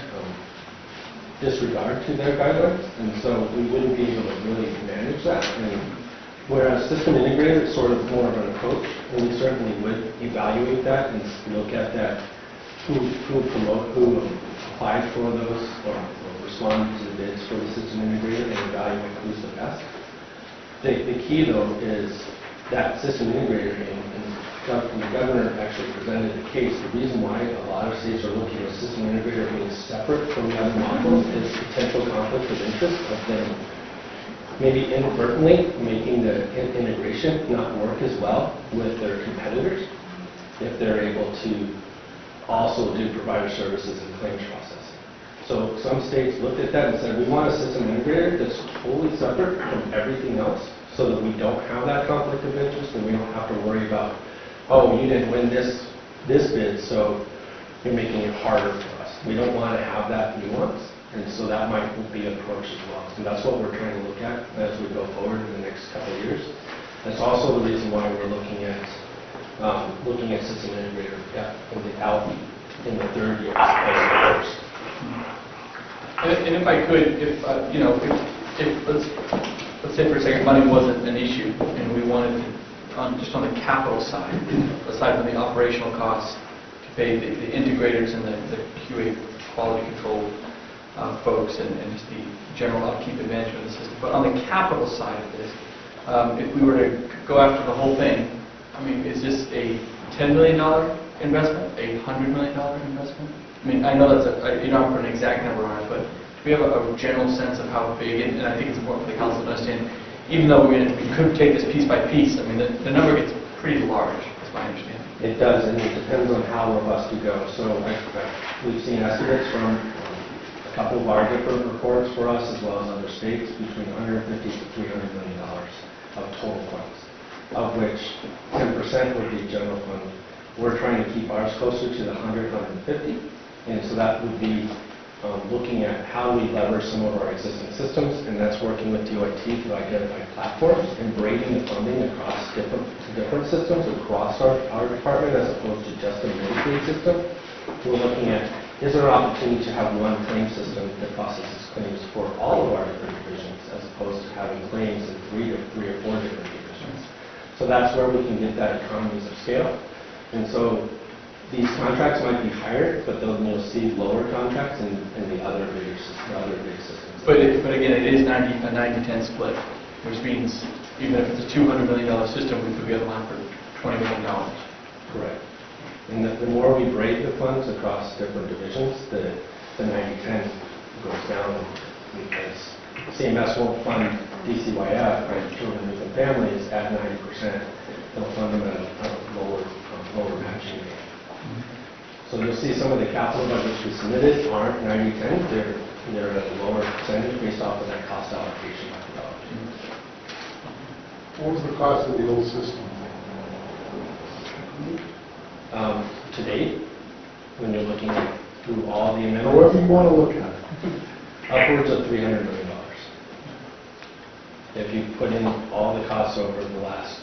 disregard to their guidelines, and so we wouldn't be able to really manage that. And whereas system integrator is sort of more of an approach, and we certainly would evaluate that and look at that, who applied for those or responded to the bids for the system integrator, and evaluate who's the best. The key though is that system integrator, and the governor actually presented the case. The reason why a lot of states are looking at a system integrator being separate from the other modules is potential conflict of interest of them maybe inadvertently making the integration not work as well with their competitors if they're able to also do provider services and claims processing. So some states looked at that and said, we want a system integrator that's totally separate from everything else so that we don't have that conflict of interest and we don't have to worry about, oh, you didn't win this bid, so you're making it harder for us. We don't want to have that nuance, and so that might be an approach as well. So that's what we're trying to look at as we go forward in the next couple of years. That's also the reason why we're looking at system integrator in the third year as the first. And if I could, if let's say for a second money wasn't an issue and we wanted to, just on the capital side, aside from the operational costs, to pay the integrators and the QA quality control folks and just the general upkeep and management of the system. But on the capital side of this, if we were to go after the whole thing, I mean, is this a $10 million investment, a $100 million investment? I mean, I know that's you don't put an exact number on it, but do we have a general sense of how big? And I think it's important for the council to understand, even though we could take this piece by piece, I mean, the number gets pretty large, is my understanding. It does, and it depends on how robust you go. So we've seen estimates from a couple of our different reports for us, as well as other states, between $150 to $300 million of total funds, of which 10% would be general fund. We're trying to keep ours closer to the 100, 150, and so that would be looking at how we leverage some of our existing systems, and that's working with DOIT to identify platforms and breaking the funding across different systems across our department as opposed to just a Medicaid system. We're looking at, is there an opportunity to have one claim system that processes claims for all of our different divisions as opposed to having claims in three or four different divisions. So that's where we can get that economies of scale. And so these contracts might be higher, but you'll see lower contracts in the other big systems. But again, it is a 90-10 split, which means even if it's a $200 million system, we could be online for $20 million. Correct. And the more we break the funds across different divisions, the 90-10 goes down because CMS won't fund DCYF, right, children, youth, and families at 90%. They'll fund them at a lower matching rate. So you'll see some of the capital budgets we submitted aren't 90-10, they're at a lower percentage based off of that cost allocation methodology. What was the cost of the old system? To date, when you're looking through all the However amendments, you want to look at it. upwards of $300 million. If you put in all the costs over the last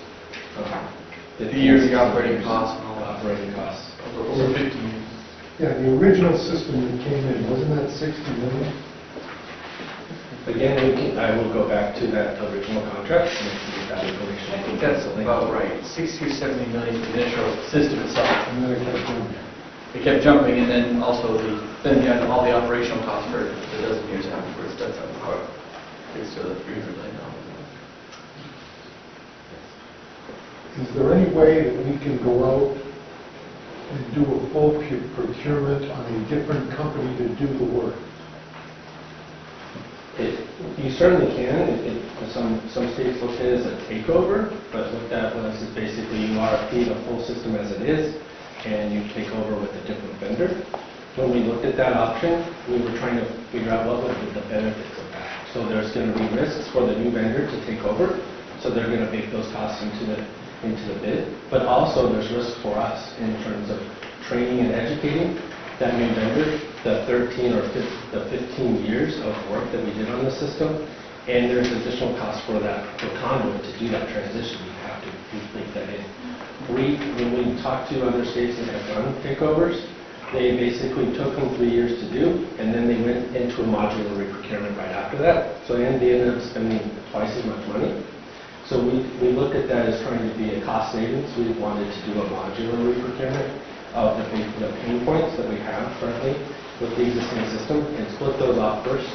50 years of operating costs. operating costs. Over 15 years. Yeah, the original system that came in, wasn't that 60 million? Again, I will go back to that original contract and get that information. I think that's about right, 60 or 70 million for the initial system itself. And then it kept going. It kept jumping, and then also then you had all the operational costs for a dozen years afterwards. That's how it gets to the $300 million. Is there any way that we can go out and do a full procurement on a different company to do the work? You certainly can. Some states look at it as a takeover, but what that was is basically you RFP the full system as it is, and you take over with a different vendor. When we looked at that option, we were trying to figure out what would be the benefits of that. So there's going to be risks for the new vendor to take over, so they're going to bake those costs into the bid. But also there's risks for us in terms of training and educating that new vendor, the 13 or the 15 years of work that we did on the system, and there's additional costs for Conduit to do that transition. You have to bake that in. When we talked to other states that have done takeovers, they basically took them 3 years to do, and then they went into a modular reprocurement right after that. So they ended up spending twice as much money. So we looked at that as trying to be a cost savings. We wanted to do a modular reprocurement of the pain points that we have currently with the existing system and split those off first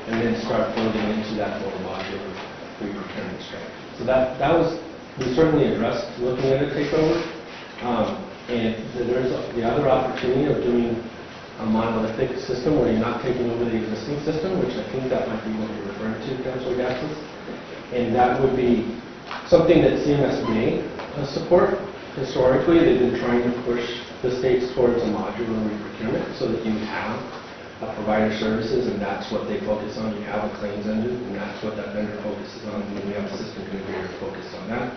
and then start building into that more modular reprocurement strategy. So that was, we certainly addressed looking at a takeover. And there's the other opportunity of doing a monolithic system where you're not taking over the existing system, which I think that might be what you're referring to, Councilor Gassis. And that would be something that CMS may support. Historically, they've been trying to push the states towards a modular reprocurement so that you have provider services, and that's what they focus on. You have a claims engine, and that's what that vendor focuses on. And then we have a system integrator focused on that.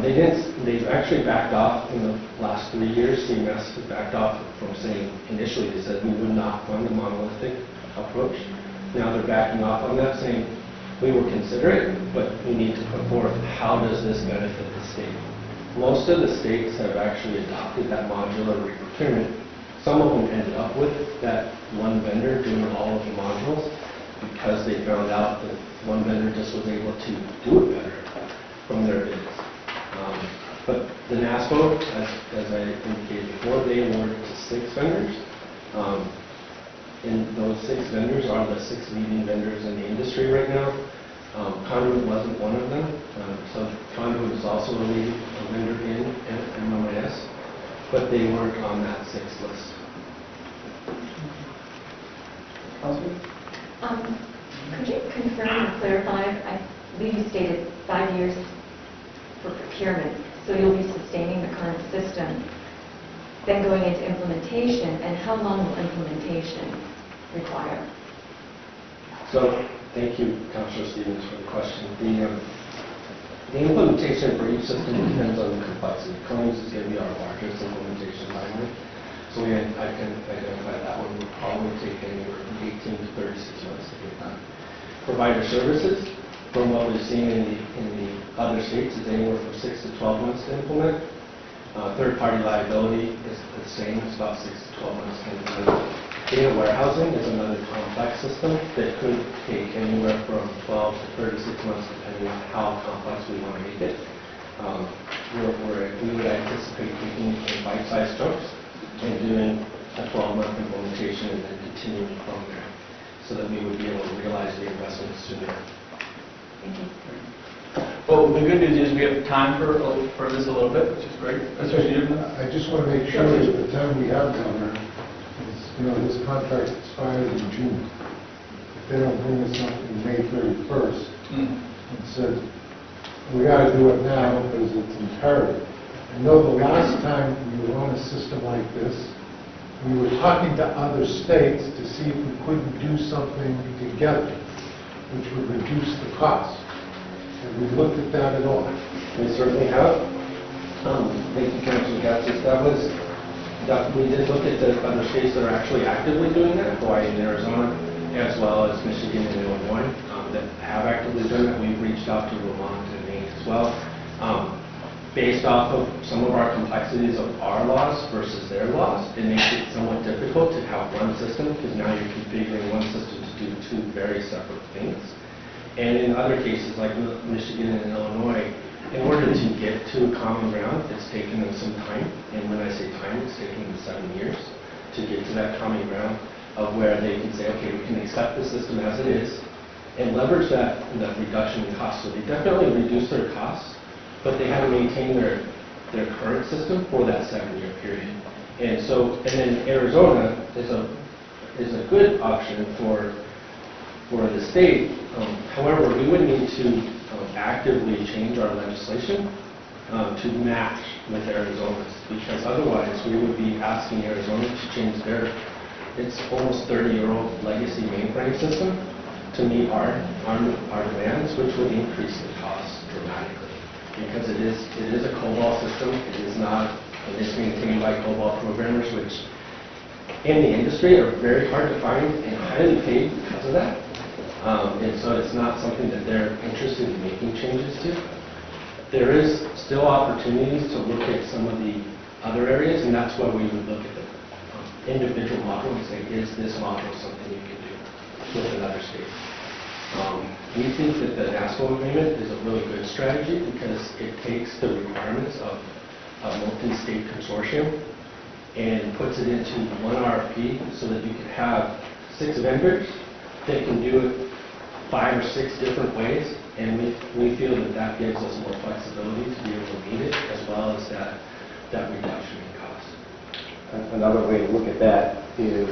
They've actually backed off in the last 3 years. CMS has backed off from saying, initially they said we would not fund a monolithic approach. Now they're backing off on that, saying we will consider it, but we need to put forth how does this benefit the state. Most of the states have actually adopted that modular reprocurement. Some of them ended up with that one vendor doing all of the modules because they found out that one vendor just was able to do it better from their bids. But the NASPO, as I indicated before, they awarded to 6 vendors. And those 6 vendors are the 6 leading vendors in the industry right now. Conduit wasn't one of them. So Conduit is also a leading vendor in MMIS, but they weren't on that 6th list. Could you confirm or clarify, I believe you stated 5 years for procurement, so you'll be sustaining the current system, then going into implementation, and how long will implementation require? So, thank you, Councilor Stevens, for the question. The implementation for each system depends on the complexity. Claims is going to be our largest implementation timeline. So I can identify that one will probably take anywhere from 18 to 36 months to get done. Provider services, from what we've seen in the other states, is anywhere from 6 to 12 months to implement. Third-party liability is the same. It's about 6 to 12 months to implement. Data warehousing is another complex system that could take anywhere from 12 to 36 months, depending on how complex we want to make it. We would anticipate taking it in bite-sized chunks and doing a 12-month implementation and then continuing from there, so that we would be able to realize the investment sooner. Thank you. Well, the good news is we have time for this a little bit, which is great. I just want to make sure that the time we have down there is, this contract expires in June. they don't bring us something May 31st and said, we got to do it now because it's imperative. I know the last time we were on a system like this, we were talking to other states to see if we couldn't do something together, which would reduce the cost. Have we looked at that at all? We certainly have. Thank you, Councilor Gatsas. We did look at the other states that are actually actively doing that, Hawaii and Arizona, as well as Michigan and Illinois, that have actively done that. We've reached out to Vermont and Maine as well. Based off of some of our complexities of our laws versus their laws, it makes it somewhat difficult to have one system, because now you're configuring one system to do two very separate things. And in other cases, like Michigan and Illinois, in order to get to common ground, it's taken them some time. And when I say time, it's taken them 7 years to get to that common ground of where they can say, okay, we can accept the system as it is and leverage that reduction in cost. So they definitely reduce their costs, but they had to maintain their current system for that 7-year period. And then Arizona is a good option for the state. However, we would need to actively change our legislation to match with Arizona's, because otherwise we would be asking Arizona to change its almost 30-year-old legacy mainframe system to meet our demands, which would increase the cost dramatically. Because it is a COBOL system. It is maintained by COBOL programmers, which in the industry are very hard to find and highly paid because of that. And so it's not something that they're interested in making changes to. There is still opportunities to look at some of the other areas, and that's why we would look at the individual model and say, is this model something you can do with another state? We think that the NASCO agreement is a really good strategy because it takes the requirements of a multi-state consortium and puts it into one RFP so that you can have 6 vendors that can do it 5 or 6 different ways, and we feel that gives us more flexibility to be able to meet it, as well as that reduction in cost. Another way to look at that is,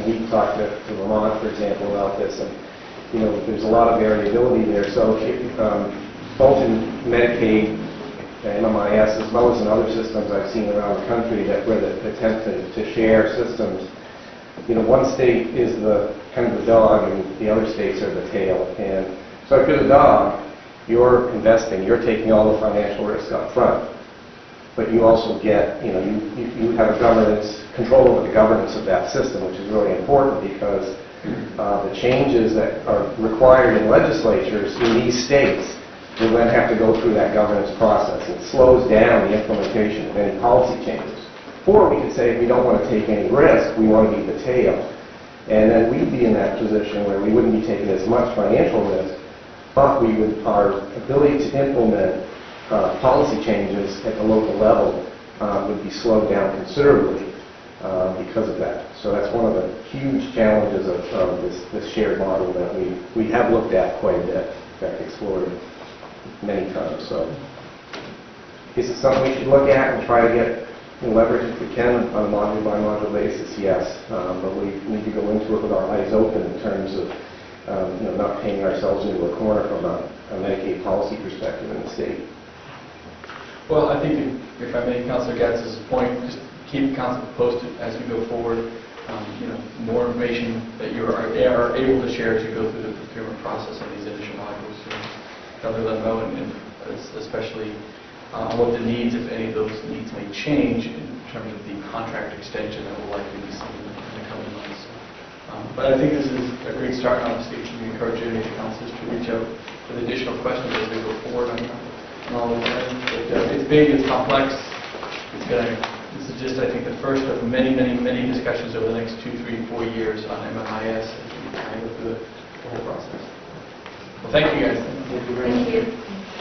we talked to Vermont, for example, about this, and there's a lot of variability there. So both in Medicaid, MMIS, as well as in other systems I've seen around the country where they attempt to share systems, one state is the kind of the dog and the other states are the tail. And so if you're the dog, you're investing, you're taking all the financial risk up front. But you also get, you have control over the governance of that system, which is really important because the changes that are required in legislatures in these states will then have to go through that governance process. It slows down the implementation of any policy changes. Or we could say, we don't want to take any risk, we want to be the tail. And then we'd be in that position where we wouldn't be taking as much financial risk, but our ability to implement policy changes at the local level would be slowed down considerably because of that. So that's one of the huge challenges of this shared model that we have looked at quite a bit, in fact explored many times. So is it something we should look at and try to get leverage if we can on a module by module basis? Yes, but we need to go into it with our eyes open in terms of not painting ourselves into a corner from a Medicaid policy perspective in the state. Well, I think if I may, Councilor Gatz's point, just keep council posted as we go forward. More information that you are able to share as you go through the procurement process on these initial modules. Let them know, and especially what the needs, if any of those needs may change in terms of the contract extension that will likely be seen in the coming months. But I think this is a great start. Obviously, we encourage any of the councilors to reach out with additional questions as we go forward on all of that. But it's big, it's complex. This is just, I think, the first of many, many, many discussions over the next 2, 3, 4 years on MMIS as we go through the whole process. Well, thank you guys. Thank you very much. Thank you.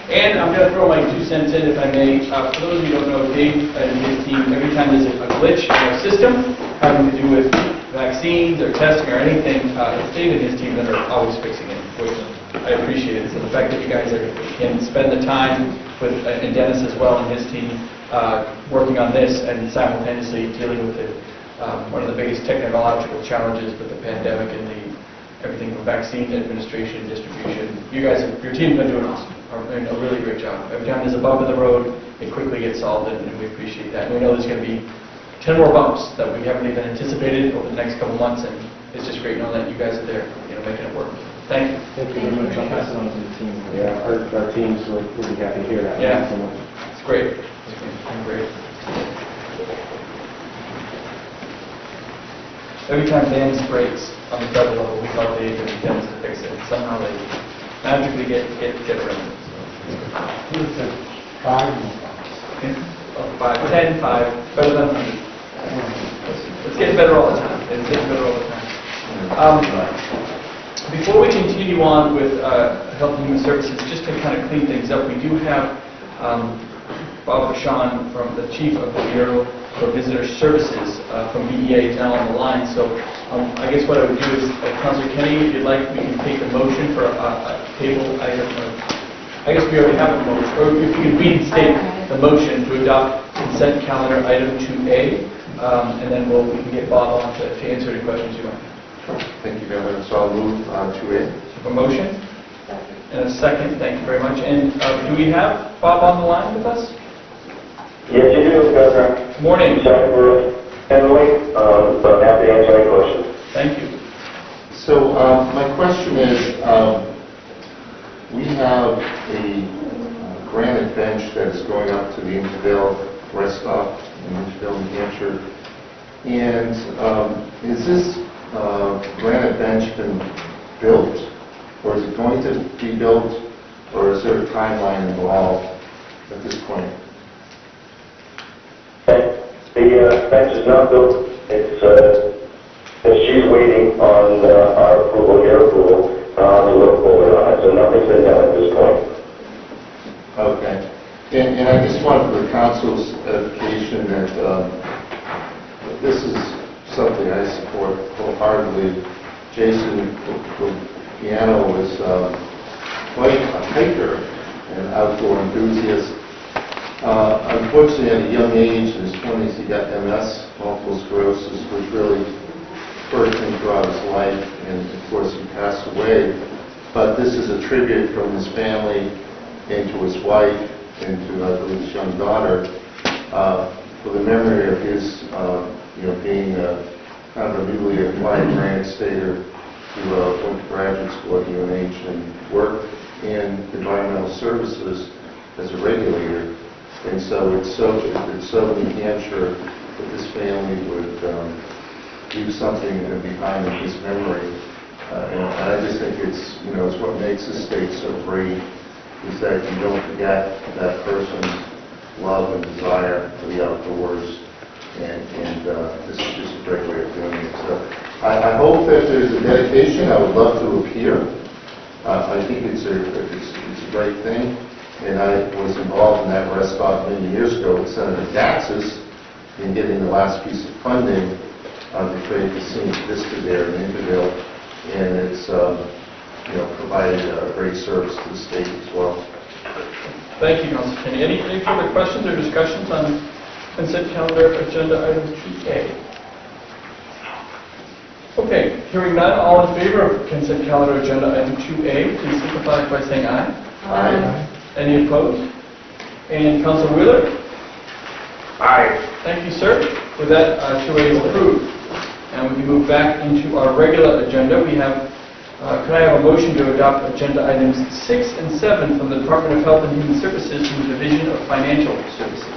And I'm going to throw my 2 cents in, if I may. For those of you who don't know, Dave and his team, every time there's a glitch in our system having to do with vaccines or testing or anything, it's Dave and his team that are always fixing it, which I appreciate it. So the fact that you guys can spend the time with, and Dennis as well and his team, working on this and simultaneously dealing with one of the biggest technological challenges with the pandemic and everything from vaccine administration, distribution. You guys, your team's been doing awesome, are doing a really great job. Every time there's a bump in the road, it quickly gets solved, and we appreciate that. And we know there's going to be 10 more bumps that we haven't even anticipated over the next couple months, and it's just great knowing that you guys are there, making it work. Thank you. Thank you very much. I'll pass it on to the team. Yeah, our teams will be happy to hear that. Yeah. Thank you so much. It's great. It's been great. Every time Dan's breaks on the federal level, we call Dave and he tends to fix it. Somehow they magically get around it. Who said 5 more bumps? So, 5, 10, 5, better than 100. It's getting better all the time. It's getting better all the time. Before we continue on with Health and Human Services, just to kind of clean things up, we do have Bob Bashan, from the Chief of the Bureau for Visitor Services from BEA, is now on the line. So I guess what I would do is, Councilor Kenny, if you'd like, we can take the motion for a table item. I guess we already have a motion, or if you can reinstate the motion to adopt consent calendar item 2A, and then we can get Bob on to answer any questions you might have. Thank you, Governor. So I'll move to it. A motion and a second. Thank you very much. And do we have Bob on the line with us? Yes, you do, Governor. Morning. Sorry for Emily, but I'm happy to answer any questions. Thank you. So my question is, we have a granite bench that is going up to the Intervale rest stop in Intervale, New Hampshire. And is this granite bench been built, or is it going to be built, or is there a timeline involved at this point? The bench is not built. She's waiting on our approval, your approval, to look forward on it. So nothing's been done at this point. Okay. And I just want for the council's edification that this is something I support wholeheartedly. Jason Piano is quite a hiker and outdoor enthusiast. Unfortunately, at a young age, in his 20s, he got MS, multiple sclerosis, which really hurt him throughout his life, and of course he passed away. But this is a tribute from his family and to his wife and to, I believe, his young daughter, for the memory of his, being kind of a newly acquired Granite Stater who went to graduate school at UNH and worked in environmental services as a regulator. And so it's so New Hampshire that this family would do something behind his memory. And I just think it's what makes this state so great, is that you don't forget that person's love and desire for the outdoors. And this is just a great way of doing it. So I hope that there's a dedication. I would love to appear. I think it's a great thing. And I was involved in that rest stop many years ago with Senator Daxis in getting the last piece of funding to create the scenic vista there in Intervale. And it's provided a great service to the state as well. Thank you, Councilor Kenny. Any further questions or discussions on consent calendar agenda item 2A? Okay, hearing none, all in favor of consent calendar agenda item 2A, please signify by saying aye. Aye. Any opposed? And Councilor Wheeler? Aye. Thank you, sir. With that, 2A is approved. And we can move back into our regular agenda. We have, can I have a motion to adopt agenda items 6 and 7 from the Department of Health and Human Services from the Division of Financial Services?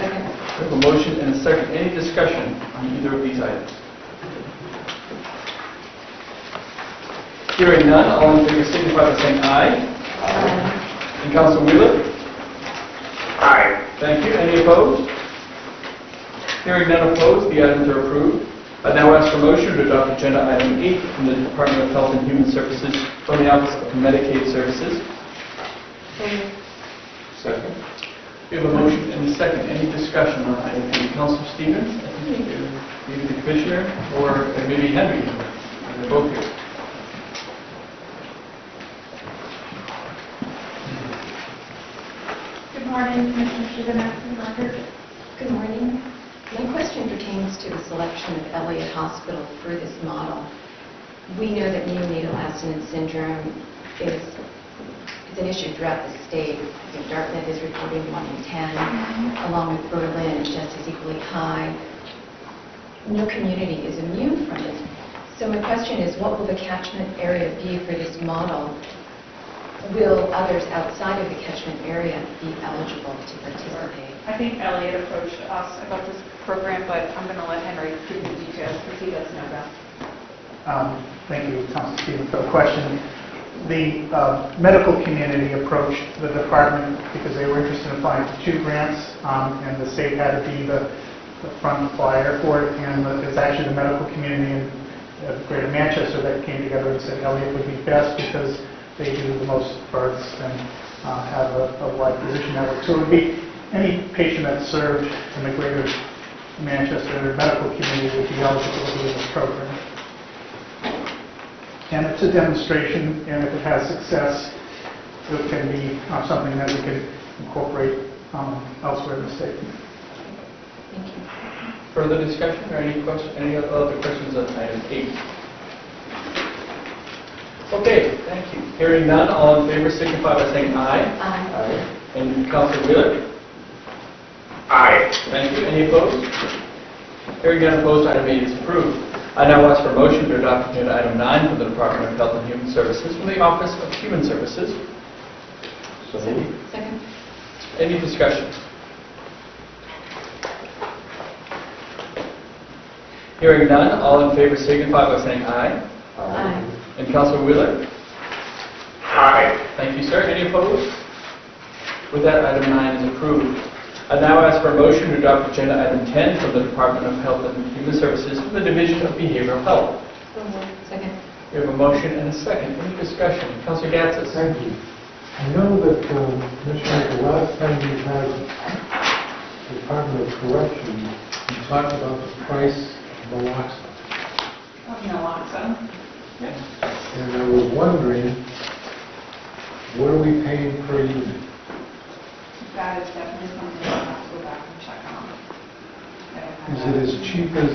Second. We have a motion and a second. Any discussion on either of these items? Hearing none, all in favor signify by saying aye. And Councilor Wheeler? Aye. Thank you. Any opposed? Hearing none opposed, the items are approved. I now ask for motion to adopt agenda item 8 from the Department of Health and Human Services from the Office of Medicaid Services. Second. We have a motion and a second. Any discussion on item 8? Councilor Stevens? I think maybe the Commissioner, or maybe Henry. They're both here. Good morning, Commissioner Shivanathan. Good morning. My question pertains to the selection of Elliott Hospital for this model. We know that neonatal abstinence syndrome is an issue throughout the state. I think Dartmouth is reporting 1 in 10, along with Berlin, just as equally high. No community is immune from it. So my question is, what will the catchment area be for this model? Will others outside of the catchment area be eligible to participate? I think Elliot approached us about this program, but I'm going to let Henry give the details because he does know best. Thank you, Councilor Stevens, for the question. The medical community approached the department because they were interested in applying for 2 grants, and the state had to be the front flyer for it, and it's actually the medical community in Greater Manchester that came together and said Elliot would be best because they do the most births and have a wide physician network. So it would be any patient that's served in the Greater Manchester medical community would be eligible to be in this program. And it's a demonstration, and if it has success, it can be something that we can incorporate elsewhere in the state. Thank you. Further discussion or any other questions on item 8? Okay, thank you. Hearing none, all in favor signify by saying aye. Aye. And Councilor Wheeler? Aye. Thank you. Any opposed? Hearing none opposed, item 8 is approved. I now ask for a motion to adopt agenda item 9 from the Department of Health and Human Services from the Office of Human Services. Second. Any discussion? Hearing none, all in favor signify by saying aye. Aye. And Councilor Wheeler? Aye. Thank you, sir. Any opposed? With that, item 9 is approved. I now ask for a motion to adopt agenda item 10 from the Department of Health and Human Services from the Division of Behavioral Health. So moved. Second. We have a motion and a second. Any discussion? Councilor Gatzis? Thank you. I know that, Commissioner, the last time we had the Department of Corrections, we talked about the price of naloxone. Naloxone. And I was wondering, what are we paying per unit? That is definitely something I'll have to go back and check on. I don't have Is that. it as cheap as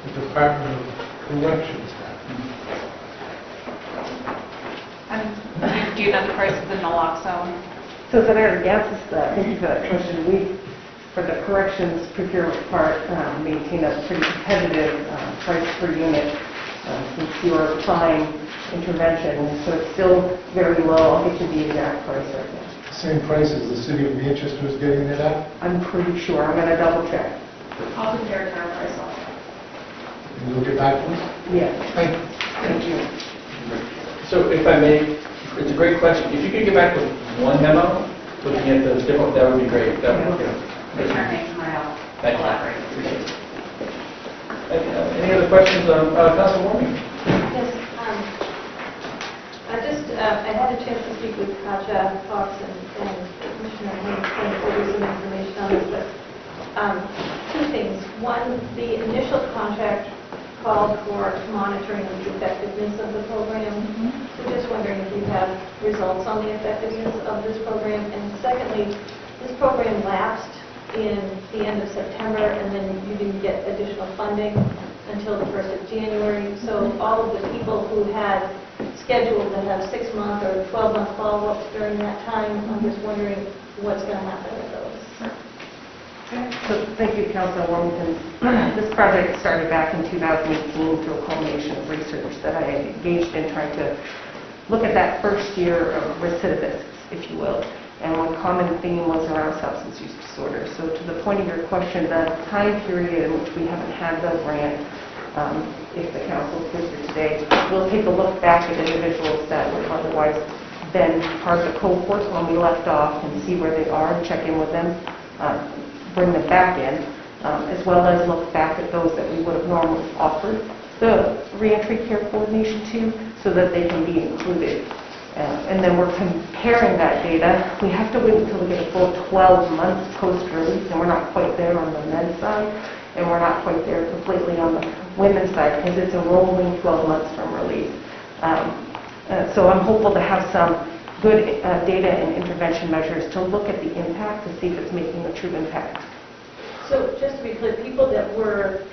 the Department of Corrections have? And do you know the price of the naloxone? So Senator Gatsas, thank you for that question. We, for the corrections procurement part, maintain a pretty competitive price per unit since you are applying intervention. So it's still very low. I'll get you the exact price right now. Same price as the city of Manchester is getting it at? I'm pretty sure. I'm going to double check. I'll compare it to our price also. And you'll get back to us? Yeah. Thank you. Thank you. So if I may, it's a great question. If you could get back with one memo, looking at the different, that would be great. That would, Returning tomorrow. Thank you. Elaborate. Appreciate it. Any other questions on Councilor Warming? Yes, I had a chance to speak with Katja Fox and Commissioner Haynes and go over some information on this, but 2 things. One, the initial contract called for monitoring of the effectiveness of the program. So just wondering if you have results on the effectiveness of this program. And secondly, this program lapsed in the end of September, and then you didn't get additional funding until the 1st of January. So all of the people who had scheduled to have 6-month or 12-month follow-ups during that time, I'm just wondering what's going to happen with those. So thank you, Councilor Wilmington. This project started back in 2018 through a culmination of research that I engaged in trying to look at that first year of recidivists, if you will. And one common theme was around substance use disorder. So to the point of your question, the time period in which we haven't had the grant, if the council is here today, we'll take a look back at individuals that would otherwise been part of the cohort when we left off and see where they are and check in with them, bring them back in, as well as look back at those that we would have normally offered the reentry care coordination to so that they can be included. And then we're comparing that data. We have to wait until we get a full 12 months post-release, and we're not quite there on the men's side, and we're not quite there completely on the women's side because it's a rolling 12 months from release. So I'm hopeful to have some good data and intervention measures to look at the impact to see if it's making a true impact. So just to be clear, people that were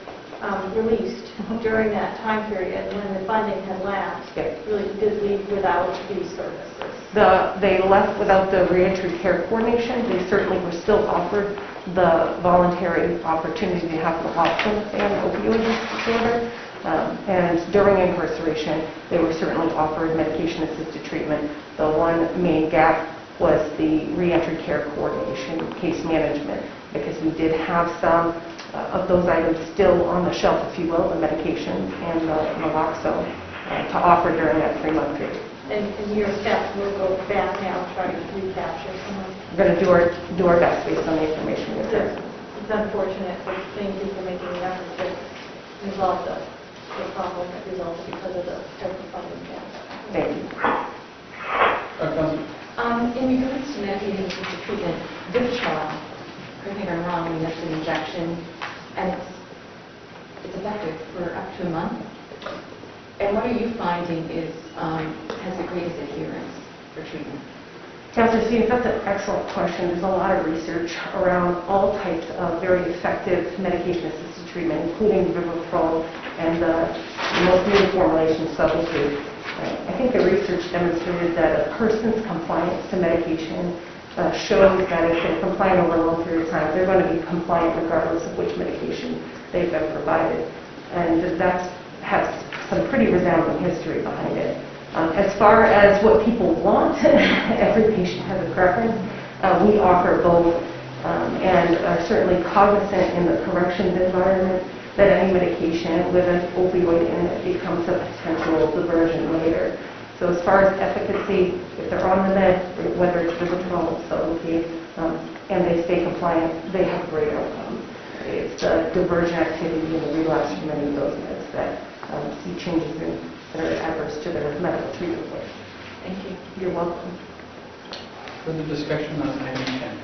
released during that time period when the funding had lapsed, really did leave without these services. They left without the reentry care coordination. They certainly were still offered the voluntary opportunity to have naloxone if they had an opioid use disorder. And during incarceration, they were certainly offered medication-assisted treatment. The one main gap was the reentry care coordination, case management, because we did have some of those items still on the shelf, if you will, the medications and the naloxone to offer during that 3-month period. And your staff will go back now and try to recapture some of We're going to do our best based on the information we have. It's unfortunate, but thank you for making the effort to resolve the problem that resulted because of the type of funding gap. Thank you. In regards to medication-assisted treatment, Vivitrol, correct me if I'm wrong, I mean, that's an injection, and it's effective for up to a month. And what are you finding is has the greatest adherence for treatment? Councilor Stevens, that's an excellent question. There's a lot of research around all types of very effective medication-assisted treatment, including Vivitrol and the most new formulation, Sublocade. I think the research demonstrated that a person's compliance to medication shows that if they're compliant over a long period of time, they're going to be compliant regardless of which medication they've been provided. And that has some pretty resounding history behind it. As far as what people want, every patient has a preference. We offer both and are certainly cognizant in the corrections environment that any medication with an opioid in it becomes a potential diversion later. So as far as efficacy, if they're on the med, whether it's Vivitrol, Sublocade, and they stay compliant, they have great outcomes. It's the diversion activity and the relapse from many of those meds that see changes that are adverse to their medical treatment plan. Thank you. You're welcome. Further discussion on item 10?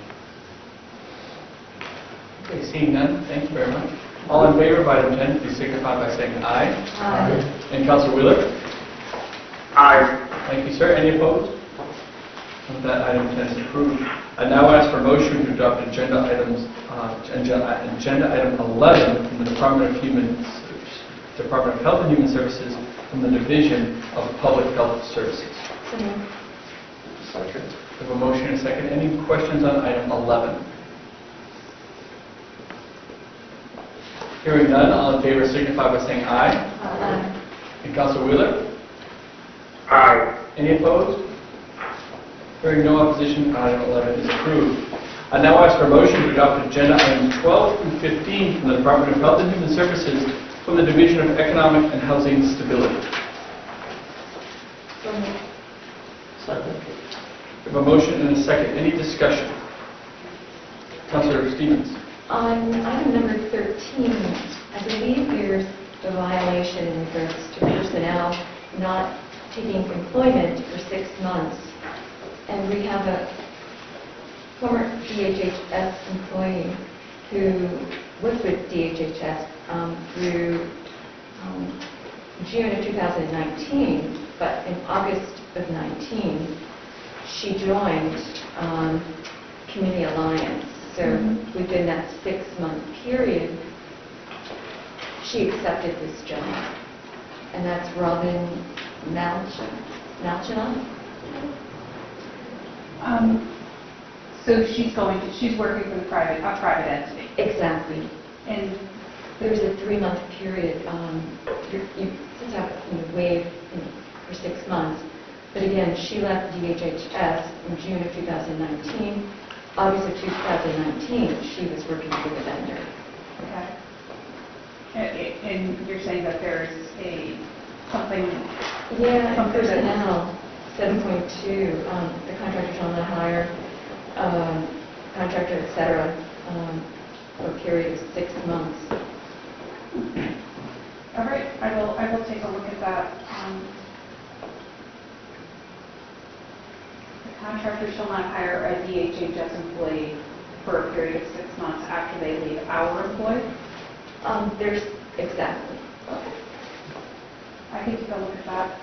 Okay, seeing none, thank you very much. All in favor of item 10, please signify by saying aye. Aye. And Councilor Wheeler? Aye. Thank you, sir. Any opposed? With that, item 10 is approved. I now ask for a motion to adopt agenda item 11 from the Department of Health and Human Services from the Division of Public Health Services. Second. We have a motion and a second. Any questions on item 11? Hearing none, all in favor signify by saying aye. Aye. And Councilor Wheeler? Aye. Any opposed? Hearing no opposition, item 11 is approved. I now ask for a motion to adopt agenda items 12 through 15 from the Department of Health and Human Services from the Division of Economic and Housing Stability. Second. We have a motion and a second. Any discussion? Councilor Stevens. On item number 13, I believe there's a violation in regards to personnel not taking employment for 6 months. And we have a former DHHS employee who was with DHHS through June of 2019, but in August of 19, she joined Community Alliance. So within that 6-month period, she accepted this job. And that's Robin Malchina. So she's working for a private entity. Exactly. And There's a 3-month period. You just have to waive for 6 months. But again, she left DHHS in June of 2019. August of 2019, she was working with a vendor. Okay. And you're saying that there's something... Yeah, Something personnel, 7.2, the contractor shall not hire, contractor, et cetera, for a period of 6 months. All right, I will take a look at that. The contractor shall not hire a DHHS employee for a period of 6 months after they leave our employee. There's, exactly. I can take a look at that.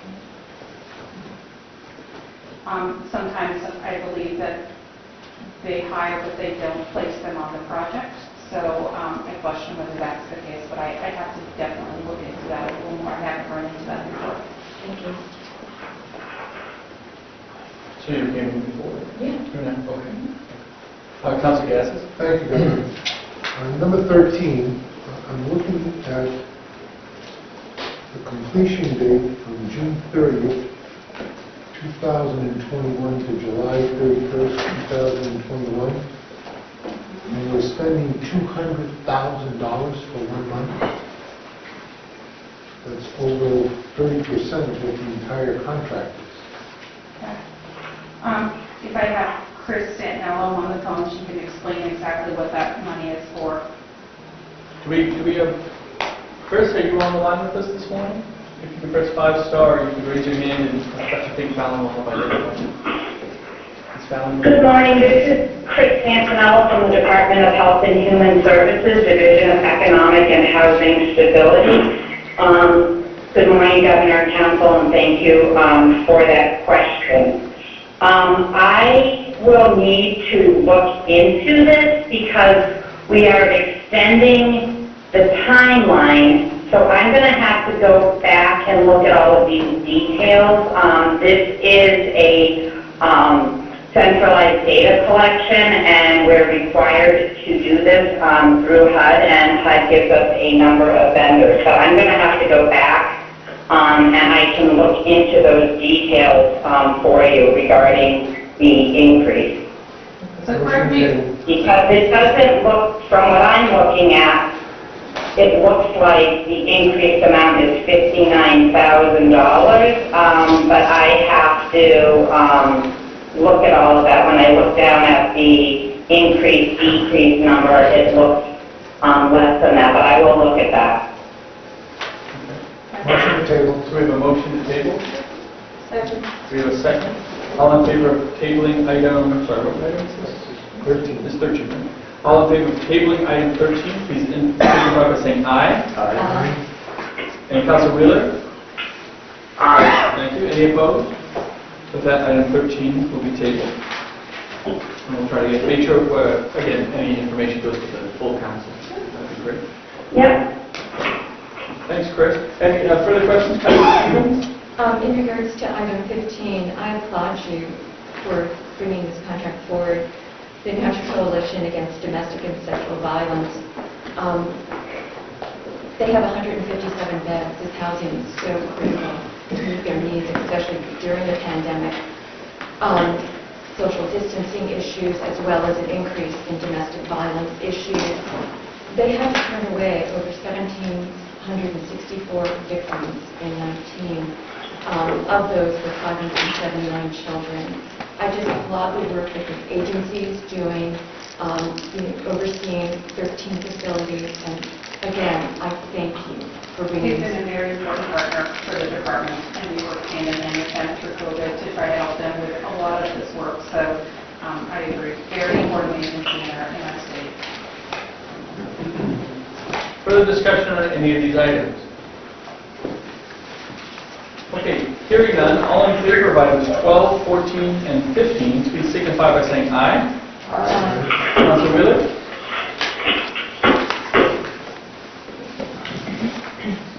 Sometimes I believe that they hire, but they don't place them on the project. So I question whether that's the case, but I'd have to definitely look into that a little more. I haven't run into that before. Thank you. So you're okay moving forward? Yeah. You're not? Okay. Councilor Gassis? Thank you, Governor. Number 13, I'm looking at the completion date from June 30th, 2021 to July 31st, 2021. And we're spending $200,000 for 1 month. That's over 30% of what the entire contract is. If I have Chris Santinello on the phone, she can explain exactly what that money is for. Do we have, Chris, are you on the line with us this morning? If you could press 5-star, you could raise your hand, and I think Fallon will help identify you. Ms. Fallon? Good morning, this is Chris Santinello from the Department of Health and Human Services, Division of Economic and Housing Stability. Good morning, Governor and Council, and thank you for that question. I will need to look into this because we are extending the timeline, so I'm going to have to go back and look at all of these details. This is a centralized data collection, and we're required to do this through HUD, and HUD gives us a number of vendors. So I'm going to have to go back and I can look into those details for you regarding the increase. So correct me, Because it doesn't look, from what I'm looking at, it looks like the increased amount is $59,000, but I have to look at all of that. When I look down at the increase-decrease number, it looks less than that, but I will look at that. Motion to table. So we have a motion to table. Second. We have a second. All in favor of tabling item, sorry, what item is this? 13. This 13, right? All in favor of tabling item 13, please signify by saying aye. Aye. And Councilor Wheeler? Aye. Thank you. Any opposed? With that, item 13 will be tabled. And we'll try to make sure, again, any information goes to the full council. That'd be great. Yep. Thanks, Chris. Any further questions, Councilor Stevens? In regards to item 15, I applaud you for bringing this contract forward. The New Hampshire Coalition Against Domestic and Sexual Violence, they have 157 beds. This housing is so critical to meet their needs, especially during the pandemic. Social distancing issues, as well as an increase in domestic violence issues. They have turned away over 1,764 victims in 19. Of those were 579 children. I just applaud the work that the agency is doing, overseeing 13 facilities, and again, I thank you for bringing he's this. been a very important partner for the department, and we work hand in hand with them through COVID to try to help them with a lot of this work. So I agree, very important agency in our state. Further discussion on any of these items? Okay, hearing none, all in favor of items 12, 14, and 15, please signify by saying aye. Aye. Councilor Wheeler?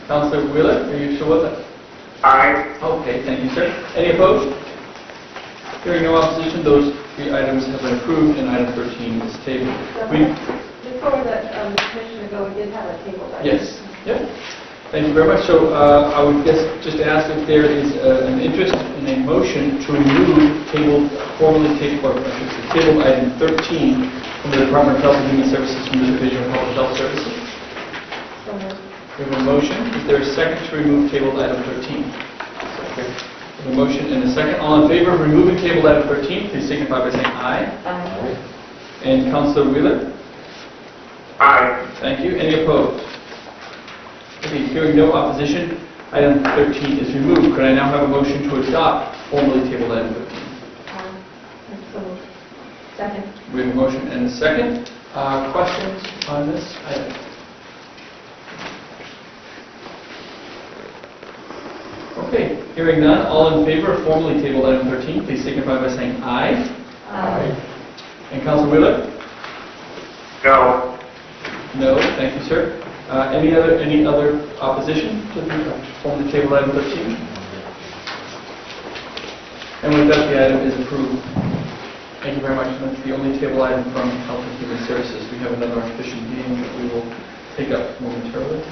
Councilor Wheeler, are you still with us? Aye. Okay, thank you, sir. Any opposed? Hearing no opposition, those three items have been approved, and item 13 is tabled. Before the commissioner go, we did have a table. Right? Yes, yep. Thank you very much. So I would just ask if there is an interest in a motion to remove formally table item 13 from the Department of Health and Human Services from the Division of Public Health Services. So moved. We have a motion. Is there a second to remove tabled item 13? Second. We have a motion and a second. All in favor of removing tabled item 13, please signify by saying aye. Aye. And Councilor Wheeler? Aye. Thank you. Any opposed? Okay, hearing no opposition, item 13 is removed. Could I now have a motion to adopt formally tabled item 13? So moved. Second. We have a motion and a second. Questions on this item? Okay, hearing none, all in favor of formally tabled item 13, please signify by saying aye. Aye. And Councilor Wheeler? No. No, thank you, sir. Any other opposition to the table item 13? And with that, the item is approved. Thank you very much. And that's the only table item from Health and Human Services. We have another official meeting that we will take up momentarily.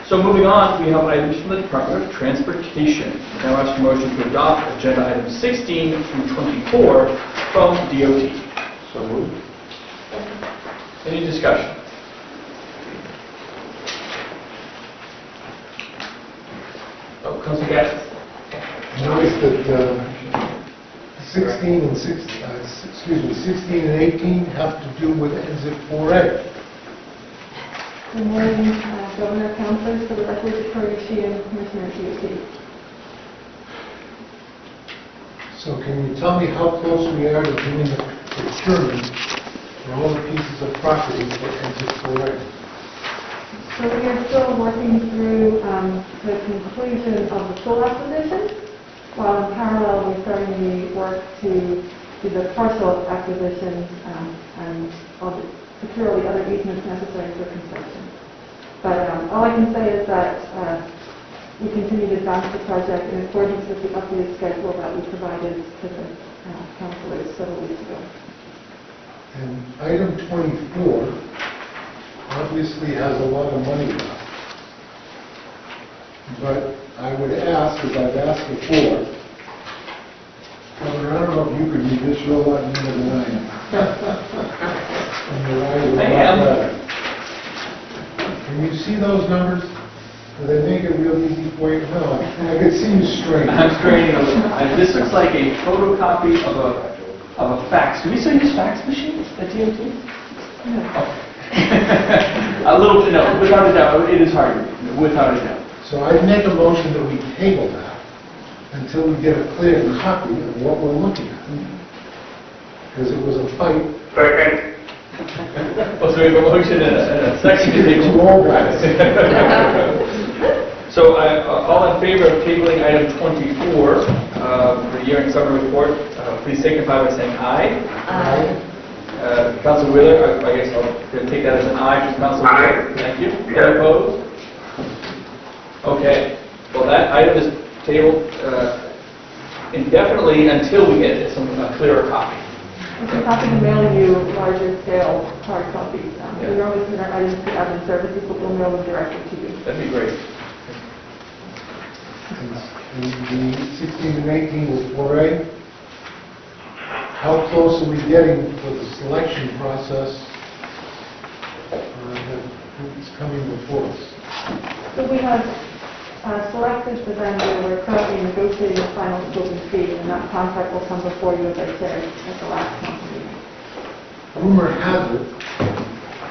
So moving on, we have items from the Department of Transportation. Now ask for motion to adopt agenda items 16 through 24 from DOT. So moved. Any discussion? Oh, Councilor Gaddis. Notice that 16 and 18 have to do with exit 4A. Good morning, Governor, Councilors, for the record, Victoria Sheehan, Commissioner of DOT. So can you tell me how close we are to doing the procurement for all the pieces of property for exit 4A? So we are still working through the conclusion of the full acquisition, while in parallel we're starting the work to do the partial acquisition and secure all the other easements necessary for construction. But all I can say is that we continue to advance the project in accordance with the updated schedule that we provided to the councilors several weeks ago. And item 24 obviously has a lot of money left. But I would ask, as I've asked before, Governor, I don't know if you could read this real lot better than I am. And your eyes are a lot better. Can you see those numbers? Do they make it real easy for you? No, I can see you straining. I'm straining a little. This looks like a photocopy of a fax. Do we still use fax machines at DOT? No. A little bit, no, without a doubt, it is hard, without a doubt. So I'd make a motion that we table that until we get a clear copy of what we're looking at. Because it was a fight. Second. Oh, so we have a motion and a second to table. Two old guys. So all in favor of tabling item 24, the year and summer report, please signify by saying aye. Aye. Councilor Wheeler, I guess I'll take that as an aye from Councilor Wheeler. Aye. Thank you. Yeah. Any opposed? Okay. Well, that item is tabled indefinitely until we get a clearer copy. I'm happy to mail you larger scale hard copies. We normally send our items to admin services, but we'll mail them directly to you. That'd be great. And the 16 and 18 was 4A. How close are we getting with the selection process that's coming before us? So we have selected the vendor. We're currently negotiating the final scope and fee, and that contract will come before you, as I said, at the last council meeting. Rumor has it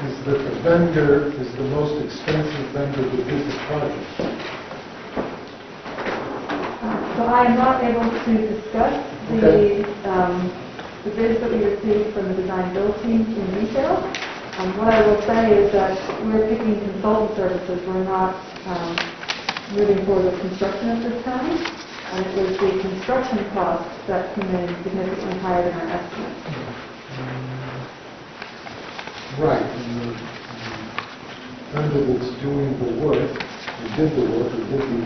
is that the vendor is the most expensive vendor to bid the project. So I am not able to discuss the bids that we received from the design build team in detail. What I will say is that we're picking consultant services. We're not moving forward with construction at this time. And it was the construction costs that came in significantly higher than our estimate. Right. And the vendor that's doing the work, or did the work, or did the,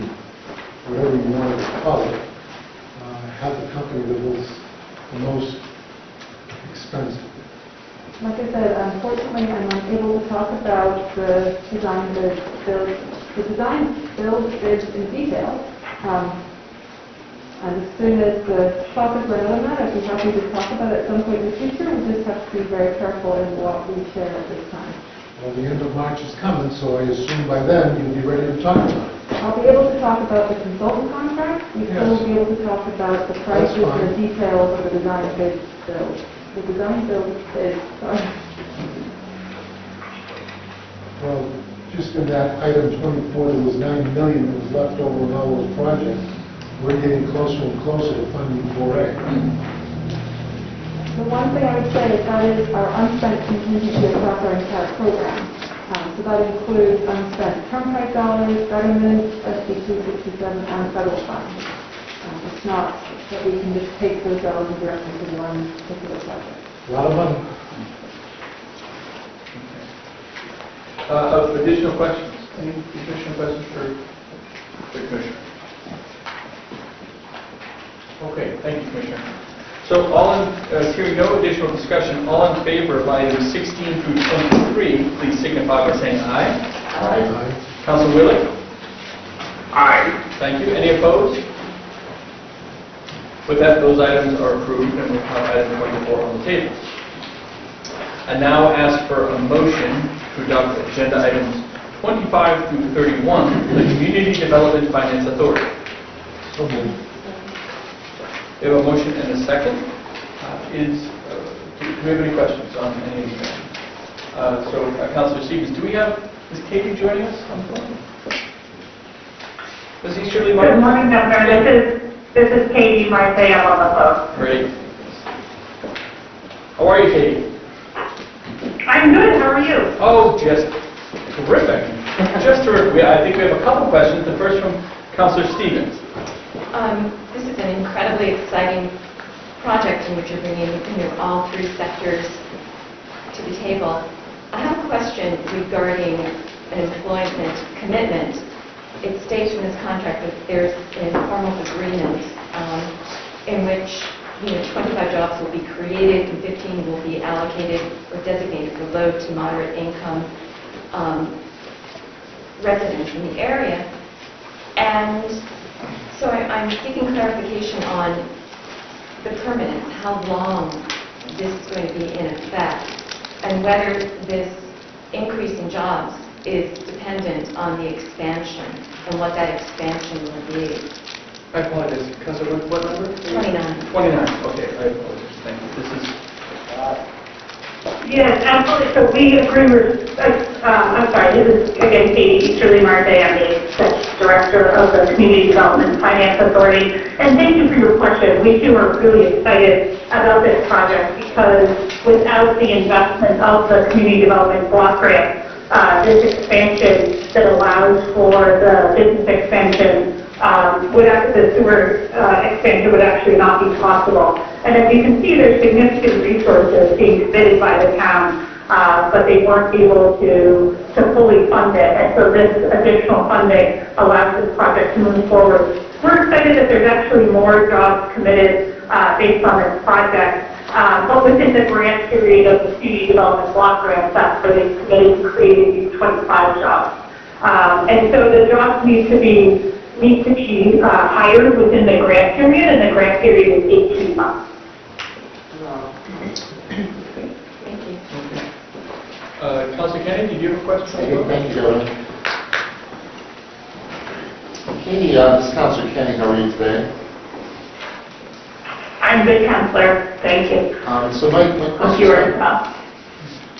whatever you want to call it, had the company that was the most expensive. Like I said, unfortunately, I'm unable to talk about the design bids in detail. And as soon as the topic run out of that, I'd be happy to talk about it at some point in the future. We just have to be very careful in what we share at this time. Well, the end of March is coming, so I assume by then you'll be ready to talk about it. I'll be able to talk about the consultant contract. We still will be able to talk about the prices and the details of the design bid build. The design build is, sorry. Well, just in that item 24, there was $9 million that was left over in all those projects. We're getting closer and closer to funding 4A. The one thing I would say is that is our unspent contingency across our entire program. So that includes unspent turnpike dollars, betterment, SB 267, and federal funds. It's not that we can just take those dollars and direct them to one particular project. A lot of money. Additional questions? Any additional questions for the Commissioner? Okay, thank you, Commissioner. So hearing no additional discussion, all in favor of items 16 through 23, please signify by saying aye. Aye. Council Willie? Aye. Thank you. Any opposed? With that, those items are approved and we'll have item 24 on the table. I now ask for a motion to adopt agenda items 25 through 31 for the Community Development Finance Authority. So moved. We have a motion and a second. Do we have any questions on any of these? Councilor Stevens, is Katie joining us on the phone? Is he Shirley Martin? Good morning, Governor. This is Katie Marte. I'm on the phone. Great. How are you, Katie? I'm good. How are you? Oh, just terrific. Just terrific. I think we have a couple questions. The first from Councilor Stevens. This is an incredibly exciting project in which you're bringing all three sectors to the table. I have a question regarding an employment commitment. It states in this contract that there's an informal agreement in which 25 jobs will be created and 15 will be allocated or designated for low to moderate income residents in the area. And so I'm seeking clarification on the permanence, how long this is going to be in effect, and whether this increase in jobs is dependent on the expansion and what that expansion will be. I apologize. Councilor, what number? 29. 29. Okay, I apologize. Thank you. This is... Yes, absolutely. So we agree with, I'm sorry, this is again Katie Shirley Marte. I'm the Executive Director of the Community Development Finance Authority. And thank you for your question. We too are really excited about this project because without the investment of the Community Development Block Grant, this expansion that allows for the business expansion, the sewer expansion would actually not be possible. And as you can see, there's significant resources being committed by the town, but they weren't able to fully fund it. And so this additional funding allows this project to move forward. We're excited that there's actually more jobs committed based on this project. But within the grant period of the Community Development Block Grant, that's where they committed to creating these 25 jobs. And so the jobs need to be hired within the grant period, and the grant period is 18 months. Thank you. Councilor Kennedy, did you have a question? Thank you, Governor. Katie, this is Councilor Kenny. How are you today? I'm good, Counselor. Thank you. So my Hope you are as well.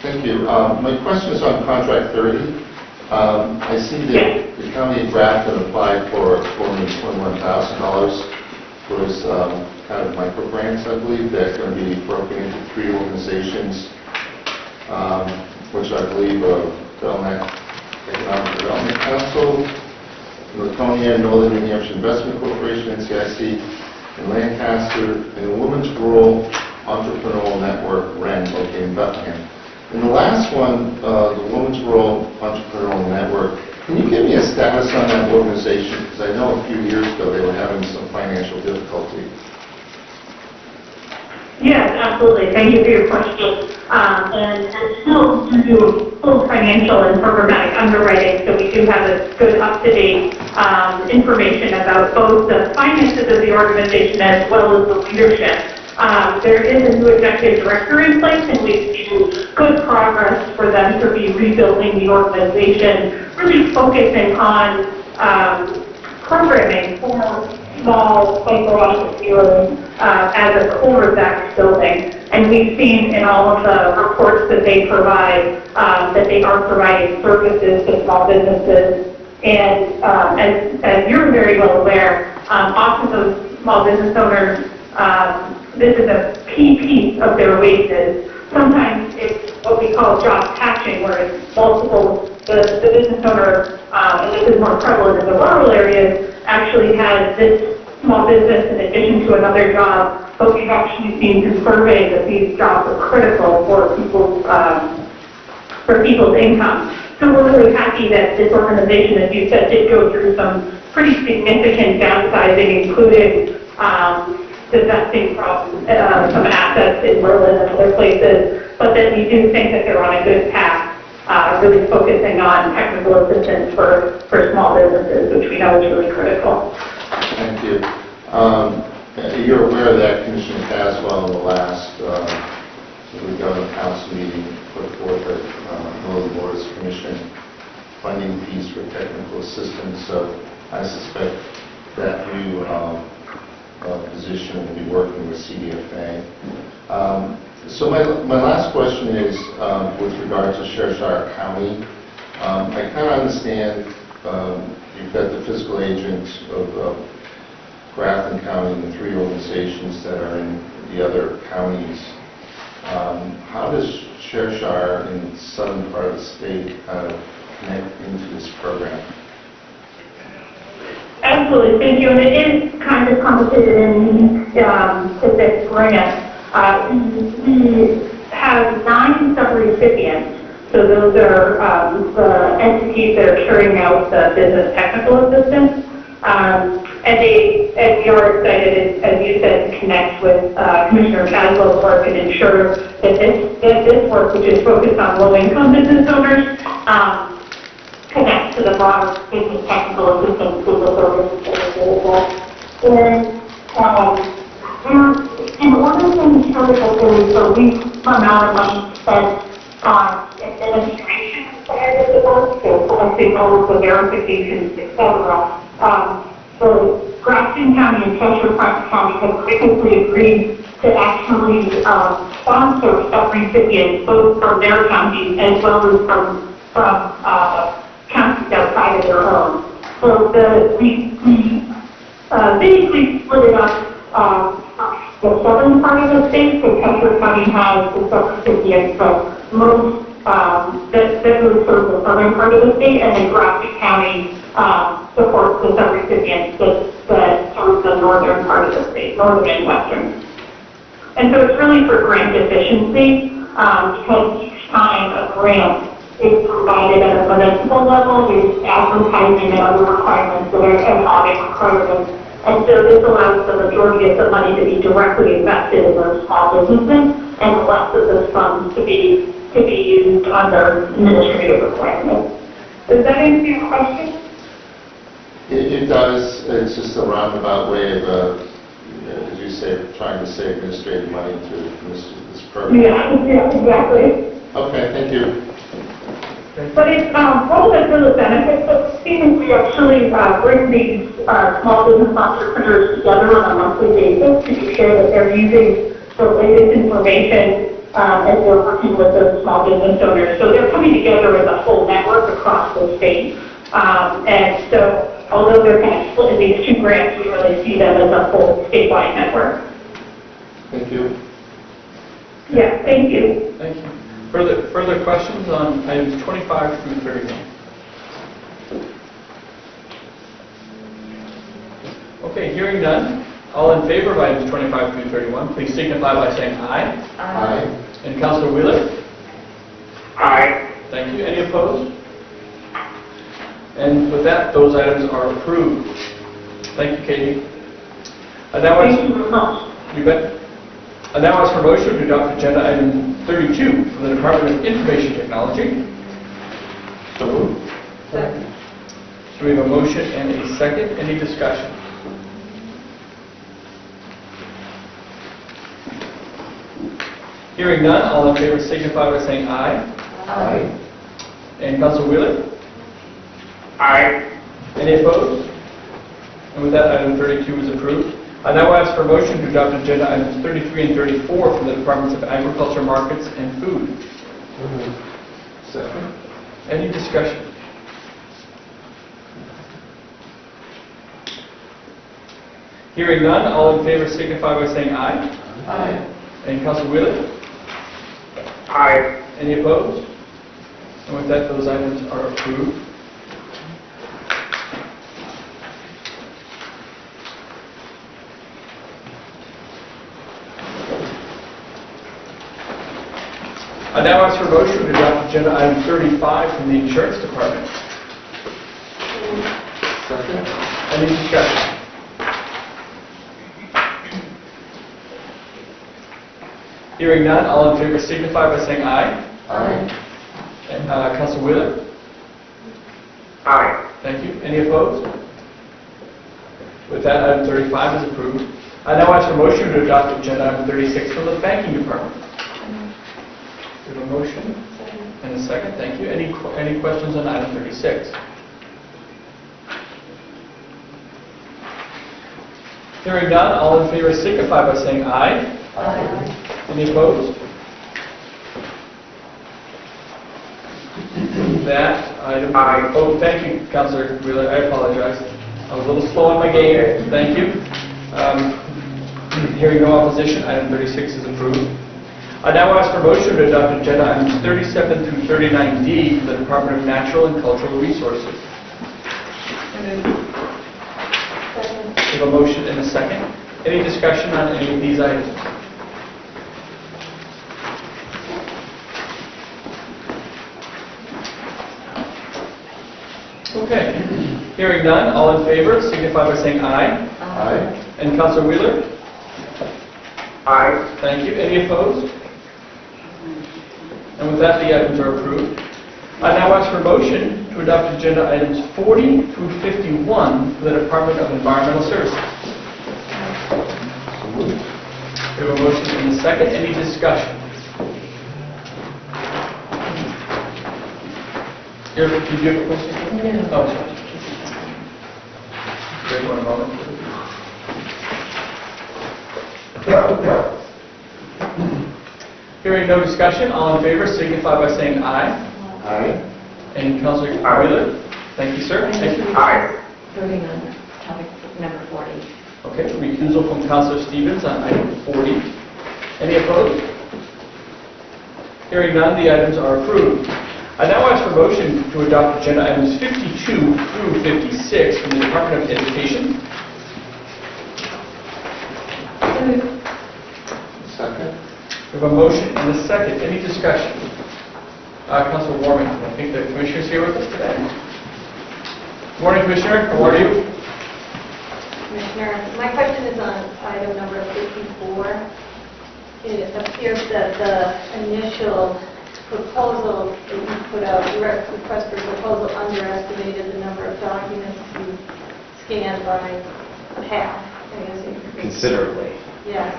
Thank you. My question is on contract 30. I see that the county of Grafton applied for $421,000 for this kind of micro grants, I believe, that's going to be broken into 3 organizations, which I believe Economic Development Council, Laconia, Northern New Hampshire Investment Corporation, NCIC, in Lancaster, and the Women's Rural Entrepreneurial Network, WREN, located in Bethlehem. In the last one, the Women's Rural Entrepreneurial Network, can you give me a status on that organization? Because I know a few years ago they were having some financial difficulty. Yes, absolutely. Thank you for your question. And still to do full financial and programmatic underwriting, so we do have a good up-to-date information about both the finances of the organization as well as the leadership. There is a new executive director in place, and we've seen good progress for them to be rebuilding the organization, really focusing on programming for small micro-entrepreneurs as a core of that building. And we've seen in all of the reports that they provide that they are providing services to small businesses. And as you're very well aware, often those small business owners, this is a key piece of their wages. Sometimes it's what we call job patching, where it's multiple, the business owner, and this is more prevalent in the rural areas, actually has this small business in addition to another job, but we've actually seen through surveys that these jobs are critical for people's income. So we're really happy that this organization, as you said, did go through some pretty significant downsizing, including divesting from some assets in Berlin and other places, but that we do think that they're on a good path, really focusing on technical assistance for small businesses, which we know is really critical. Thank you. You're aware that Commissioner Caswell in the last government council meeting put forth that Northern Board is commissioning funding fees for technical assistance. So I suspect that new position will be working with CDFA. So my last question is with regard to Cheshire County. I kind of understand you've got the fiscal agent of Grafton County and the 3 organizations that are in the other counties. How does Cheshire in the southern part of the state kind of connect into this program? Absolutely, thank you. And it is kind of complicated in this grant. We have 9 sub-recipients. So those are the entities that are carrying out the business technical assistance. And we are excited, as you said, to connect with Commissioner Caswell's work and ensure that this work, which is focused on low-income business owners, connects to the broader business technical assistance capabilities that are available. And in order to ensure that there is a reasonable amount of money spent on administration side of the work, so collecting all of the verifications, etc., the Grafton County and Cheshire County have previously agreed to actually sponsor sub-recipients both from their counties as well as from counties outside of their own. So we basically split it up. The southern part of the state, so Cheshire County has the sub-recipients, but most that really serve the southern part of the state, and then Grafton County supports the sub-recipients that serve the northern part of the state, northern and western. And so it's really for grant efficiency, because each time a grant is provided at a municipal level, there's advertising and other requirements that are and audit requirements. And so this allows the majority of the money to be directly invested in those small businesses and less of those funds to be used under administrative requirements. Does that answer your question? It does. It's just a roundabout way of, as you say, trying to save administrative money through this program. Yeah, exactly. Okay, thank you. But it's one of the real benefits of Stevens. We actually bring these small business entrepreneurs together on a monthly basis to be sure that they're using the latest information as they're working with those small business owners. So they're coming together as a full network across the state. And so although they're kind of split in these 2 grants, we really see them as a full statewide network. Thank you. Yeah, thank you. Thank you. Further questions on items 25 through 31? Okay, hearing none. All in favor of items 25 through 31, please signify by saying aye. Aye. And Councilor Wheeler? Aye. Thank you. Any opposed? And with that, those items are approved. Thank you, Katie. Thank you very much. You bet. I now ask for motion to adopt agenda item 32 from the Department of Information Technology. So moved. Second. So we have a motion and a second. Any discussion? Hearing none, all in favor signify by saying aye. Aye. And Councilor Wheeler? Aye. Any opposed? And with that, item 32 is approved. I now ask for a motion to adopt agenda items 33 and 34 from the Departments of Agriculture, Markets, and Food. Second. Any discussion? Hearing none, all in favor signify by saying aye. Aye. And Councilor Wheeler? Aye. Any opposed? And with that, those items are approved. I now ask for a motion to adopt agenda item 35 from the Insurance Department. Any discussion? Hearing none, all in favor signify by saying aye. Aye. Councilor Wheeler? Aye. Thank you. Any opposed? With that, item 35 is approved. I now ask for a motion to adopt agenda item 36 from the Banking Department. We have a motion and a second. Thank you. Any questions on item 36? Hearing none, all in favor signify by saying aye. Aye. Any opposed? That item. Aye. Oh, thank you, Councilor Wheeler. I apologize. I was a little slow on my game. Thank you. Hearing no opposition, item 36 is approved. I now ask for motion to adopt agenda items 37 through 39D from the Department of Natural and Cultural Resources. We have a motion and a second. Any discussion on any of these items? Okay. Hearing none, all in favor signify by saying aye. Aye. And Councilor Wheeler? Aye. Thank you. Any opposed? And with that, the items are approved. I now ask for motion to adopt agenda items 40 through 51 for the Department of Environmental Services. We have a motion and a second. Any discussion? Did you have a question? No. Oh, sorry. Wait one moment. Hearing no discussion, all in favor signify by saying aye. Aye. And Councilor Aye. Wheeler? Thank you, sir. Thank you. Aye. Voting on topic number 40. Okay, recusal from Councilor Stevens on item 40. Any opposed? Hearing none, the items are approved. I now ask for motion to adopt agenda items 52 through 56 from the Department of Education. Second? We have a motion and a second. Any discussion? Councilor Warman, I think the Commissioner's here with us today. Morning, Commissioner. How are you? Commissioner, my question is on item number 54. It appears that the initial proposal that you put out, your request for proposal underestimated the number of documents you scanned by half. I guess you could- Considerably. Yes.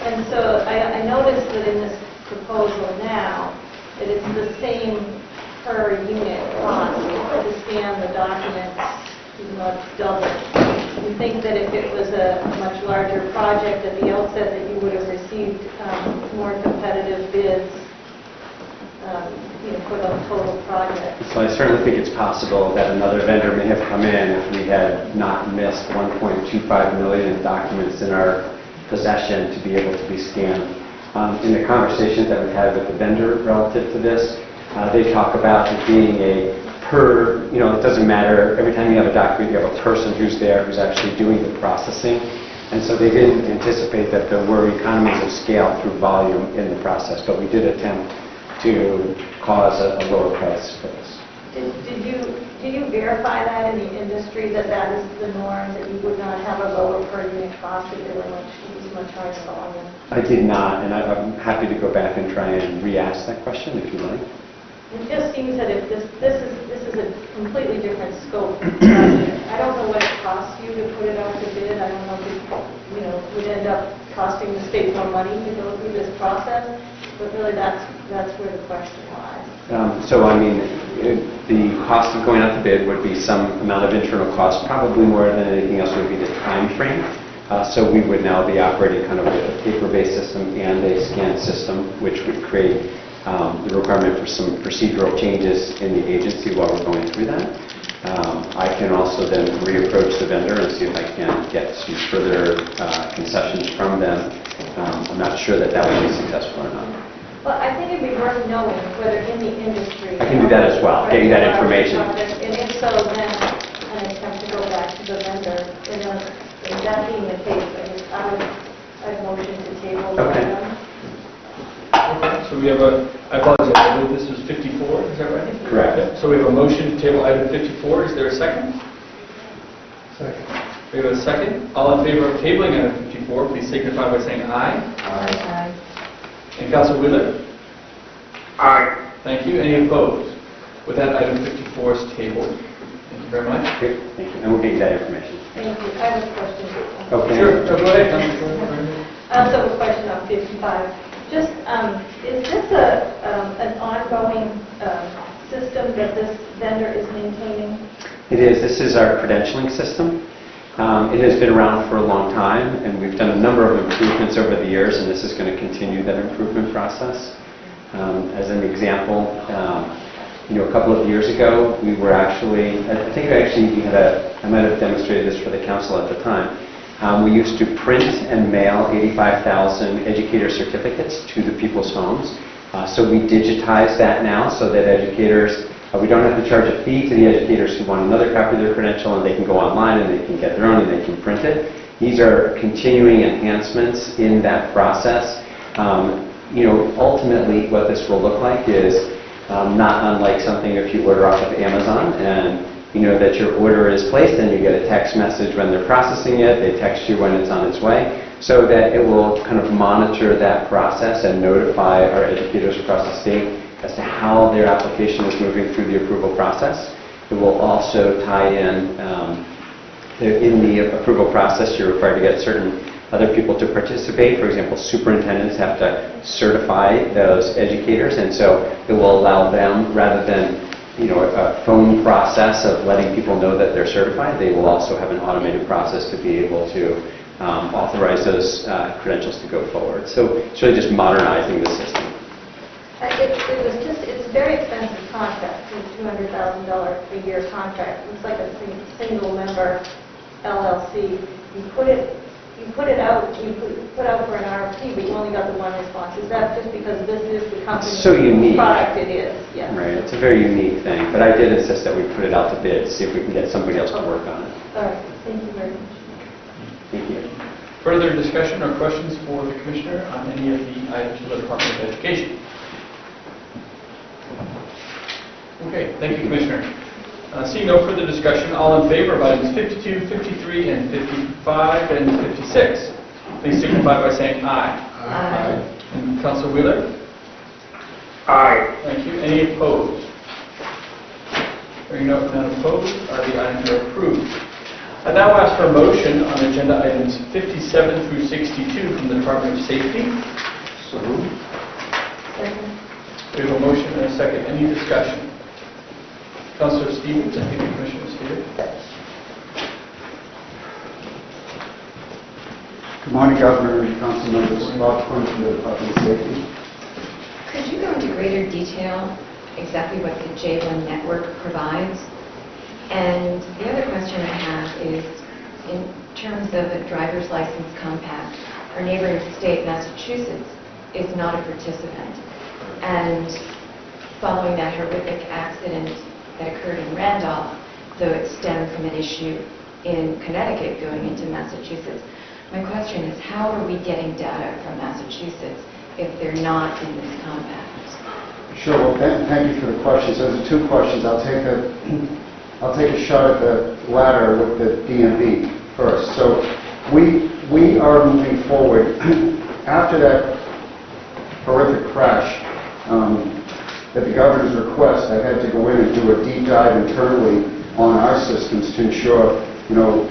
And so I noticed that in this proposal now, that it's the same per unit cost to scan the documents, even though it's double. You think that if it was a much larger project at the outset, that you would have received more competitive bids, for the total project? So I certainly think it's possible that another vendor may have come in if we had not missed 1.25 million documents in our possession to be able to be scanned. In the conversations that we've had with the vendor relative to this, they talk about it being a per, it doesn't matter, every time you have a document, you have a person who's there who's actually doing the processing. And so they didn't anticipate that there were economies of scale through volume in the process, but we did attempt to cause a lower price for this. Did you verify that in the industry, that that is the norm, that you would not have a lower per unit cost if it was much higher volume? I did not, and I'm happy to go back and try and re-ask that question if you like. It just seems that if this is a completely different scope project. I don't know what it costs you to put it out to bid. I don't know if it, would end up costing the state more money to go through this process. But really, that's where the question lies. So, the cost of going out to bid would be some amount of internal cost, probably more than anything else would be the time frame. So we would now be operating kind of with a paper-based system and a scan system, which would create the requirement for some procedural changes in the agency while we're going through that. I can also then reapproach the vendor and see if I can get some further concessions from them. I'm not sure that would be successful or not. Well, I think it'd be worth knowing whether in the industry... I can do that as well, getting that information. And if so, then an attempt to go back to the vendor. And that being the case, I would motion to table the Okay. item. So we have I apologize, I believe this was 54, is that right? Correct. Yeah. So we have a motion to table item 54. Is there a second? Second. We have a second. All in favor of tabling item 54, please signify by saying aye. Aye. And Councilor Wheeler? Aye. Thank you. Any opposed? With that, item 54 is tabled. Thank you very much. Great, thank you. And we'll get you that information. Thank you. I have a question. Okay. Sure, go ahead, Councilor. I also have a question on 55. Just, is this an ongoing system that this vendor is maintaining? It is. This is our credentialing system. It has been around for a long time, and we've done a number of improvements over the years, and this is going to continue that improvement process. As an example, a couple of years ago, we were actually, I might have demonstrated this for the council at the time. We used to print and mail 85,000 educator certificates to the people's homes. So we digitize that now so that educators, we don't have to charge a fee to the educators who want another copy of their credential, and they can go online and they can get their own and they can print it. These are continuing enhancements in that process. Ultimately what this will look like is not unlike something if you order off of Amazon and you know that your order is placed and you get a text message when they're processing it, they text you when it's on its way, so that it will kind of monitor that process and notify our educators across the state as to how their application is moving through the approval process. It will also tie in the approval process, you're required to get certain other people to participate. For example, superintendents have to certify those educators, and so it will allow them, rather than a phone process of letting people know that they're certified, they will also have an automated process to be able to authorize those credentials to go forward. So it's really just modernizing the system. It's a very expensive contract. It's a $200,000 a year contract. It's like a single member LLC. You put out for an RFP, but you only got the one response. Is that just because this is the company? It's so unique. Product it is, yeah. Right, it's a very unique thing, but I did insist that we put it out to bid to see if we can get somebody else to work on it. All right, thank you very much. Thank you. Further discussion or questions for the Commissioner on any of the items for the Department of Education? Okay, thank you, Commissioner. Seeing no further discussion, all in favor of items 52, 53, and 55, and 56, please signify by saying aye. Aye. And Councilor Wheeler? Aye. Thank you. Any opposed? Hearing none opposed, the items are approved. I now ask for a motion on agenda items 57 through 62 from the Department of Safety. So moved. Second. We have a motion and a second. Any discussion? Councilor Stevens, I think the Commissioner is here. Good morning, Governor and Council members. Bob Quinn from the Department of Safety. Could you go into greater detail exactly what the J1 network provides? And the other question I have is, in terms of a driver's license compact, our neighboring state, Massachusetts, is not a participant. And following that horrific accident that occurred in Randolph, though it stemmed from an issue in Connecticut going into Massachusetts, my question is, how are we getting data from Massachusetts if they're not in this compact? Sure. Well, thank you for the questions. Those are two questions. I'll take a shot at the latter with the DMV first. So we are moving forward. After that horrific crash, at the governor's request, I've had to go in and do a deep dive internally on our systems to ensure,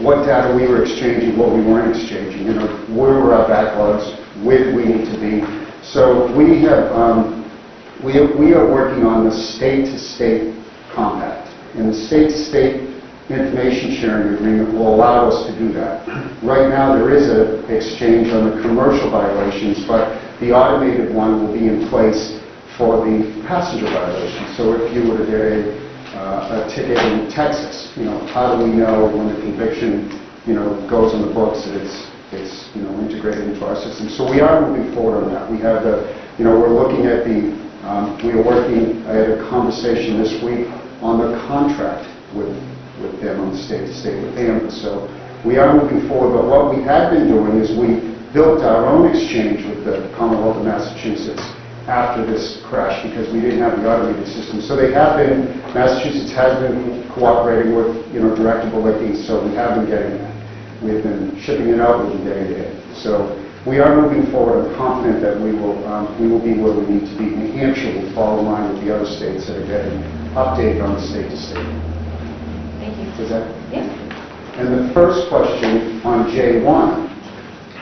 what data we were exchanging, what we weren't exchanging, where were our backlogs, where did we need to be. So we have, we are working on the state-to-state compact, and the state-to-state information sharing agreement will allow us to do that. Right now, there is an exchange on the commercial violations, but the automated one will be in place for the passenger violations. So if you were to get a ticket in Texas, how do we know when the conviction, goes on the books that it's integrated into our system? So we are moving forward on that. We have we're looking at we are working. I had a conversation this week on the contract with them on the state-to-state with them. So we are moving forward. But what we have been doing is we built our own exchange with the Commonwealth of Massachusetts. after this crash because we didn't have the automated system. So they have been, Massachusetts has been cooperating with, directable linking, so we have been getting that. We've been shipping it out, we've been getting it in. So we are moving forward. I'm confident that we will be where we need to be. New Hampshire will fall in line with the other states that are getting updated on a state-to-state. Thank you. Is that? Yeah. And the first question on J1,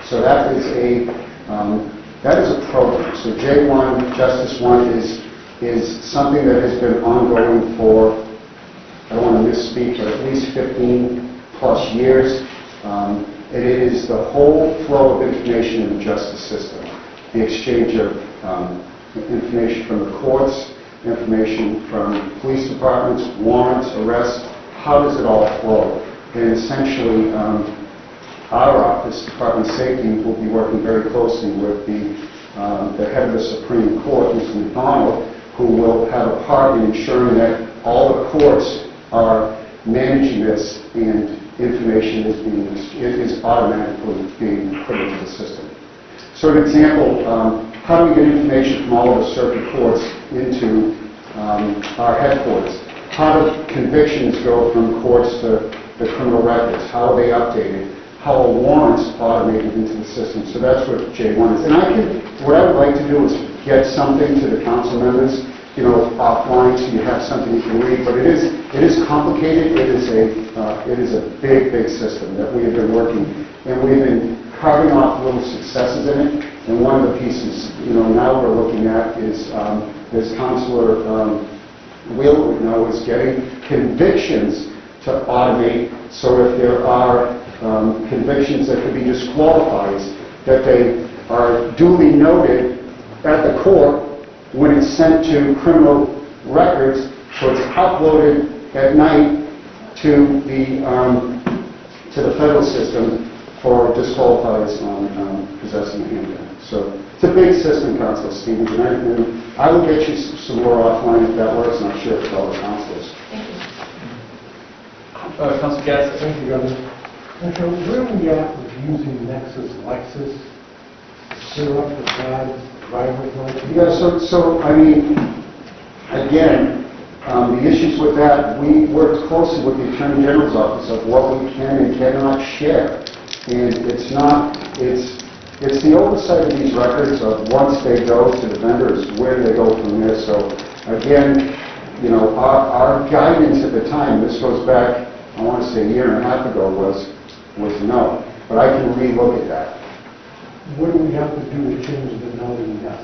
so that is a program. So J1, Justice 1 is something that has been ongoing for, I don't want to misspeak, but at least 15 plus years. It is the whole flow of information in the justice system, the exchange of information from the courts, information from police departments, warrants, arrests. How does it all flow? And essentially, our office, Department of Safety, will be working very closely with the head of the Supreme Court, Mr. McDonald, who will have a part in ensuring that all the courts are managing this and information is automatically being put into the system. So an example, how do we get information from all of the circuit courts into our headquarters? How do convictions go from courts to the criminal records? How are they updated? How are warrants automated into the system? So that's what J1 is. And what I would like to do is get something to the council members, offline, so you have something you can read. But it is complicated. It is a big system that we have been working, and we've been carving off little successes in it. And one of the pieces, now we're looking at is Councilor Wheeler now is getting convictions to automate, so if there are convictions that could be disqualified, that they are duly noted at the court when it's sent to criminal records, so it's uploaded at night to the federal system for disqualifieds on possessing a handgun. So it's a big system, Councilor Stevens, and I will get you some more offline if that works, and I'll share it with all the councilors. Thank you. Councilor Gass. Thank you, Governor. Commissioner, where are we at with using Nexus Lexus to clear up the bad driver's license? Yeah, so I mean, again, the issues with that, we worked closely with the Attorney General's office of what we can and cannot share. And it's the oversight of these records of once they go to the vendors, where they go from there. So again, our guidance at the time, this goes back, I want to say a year and a half ago, was no. But I can re-look at that. What do we have to do to change the no to yes?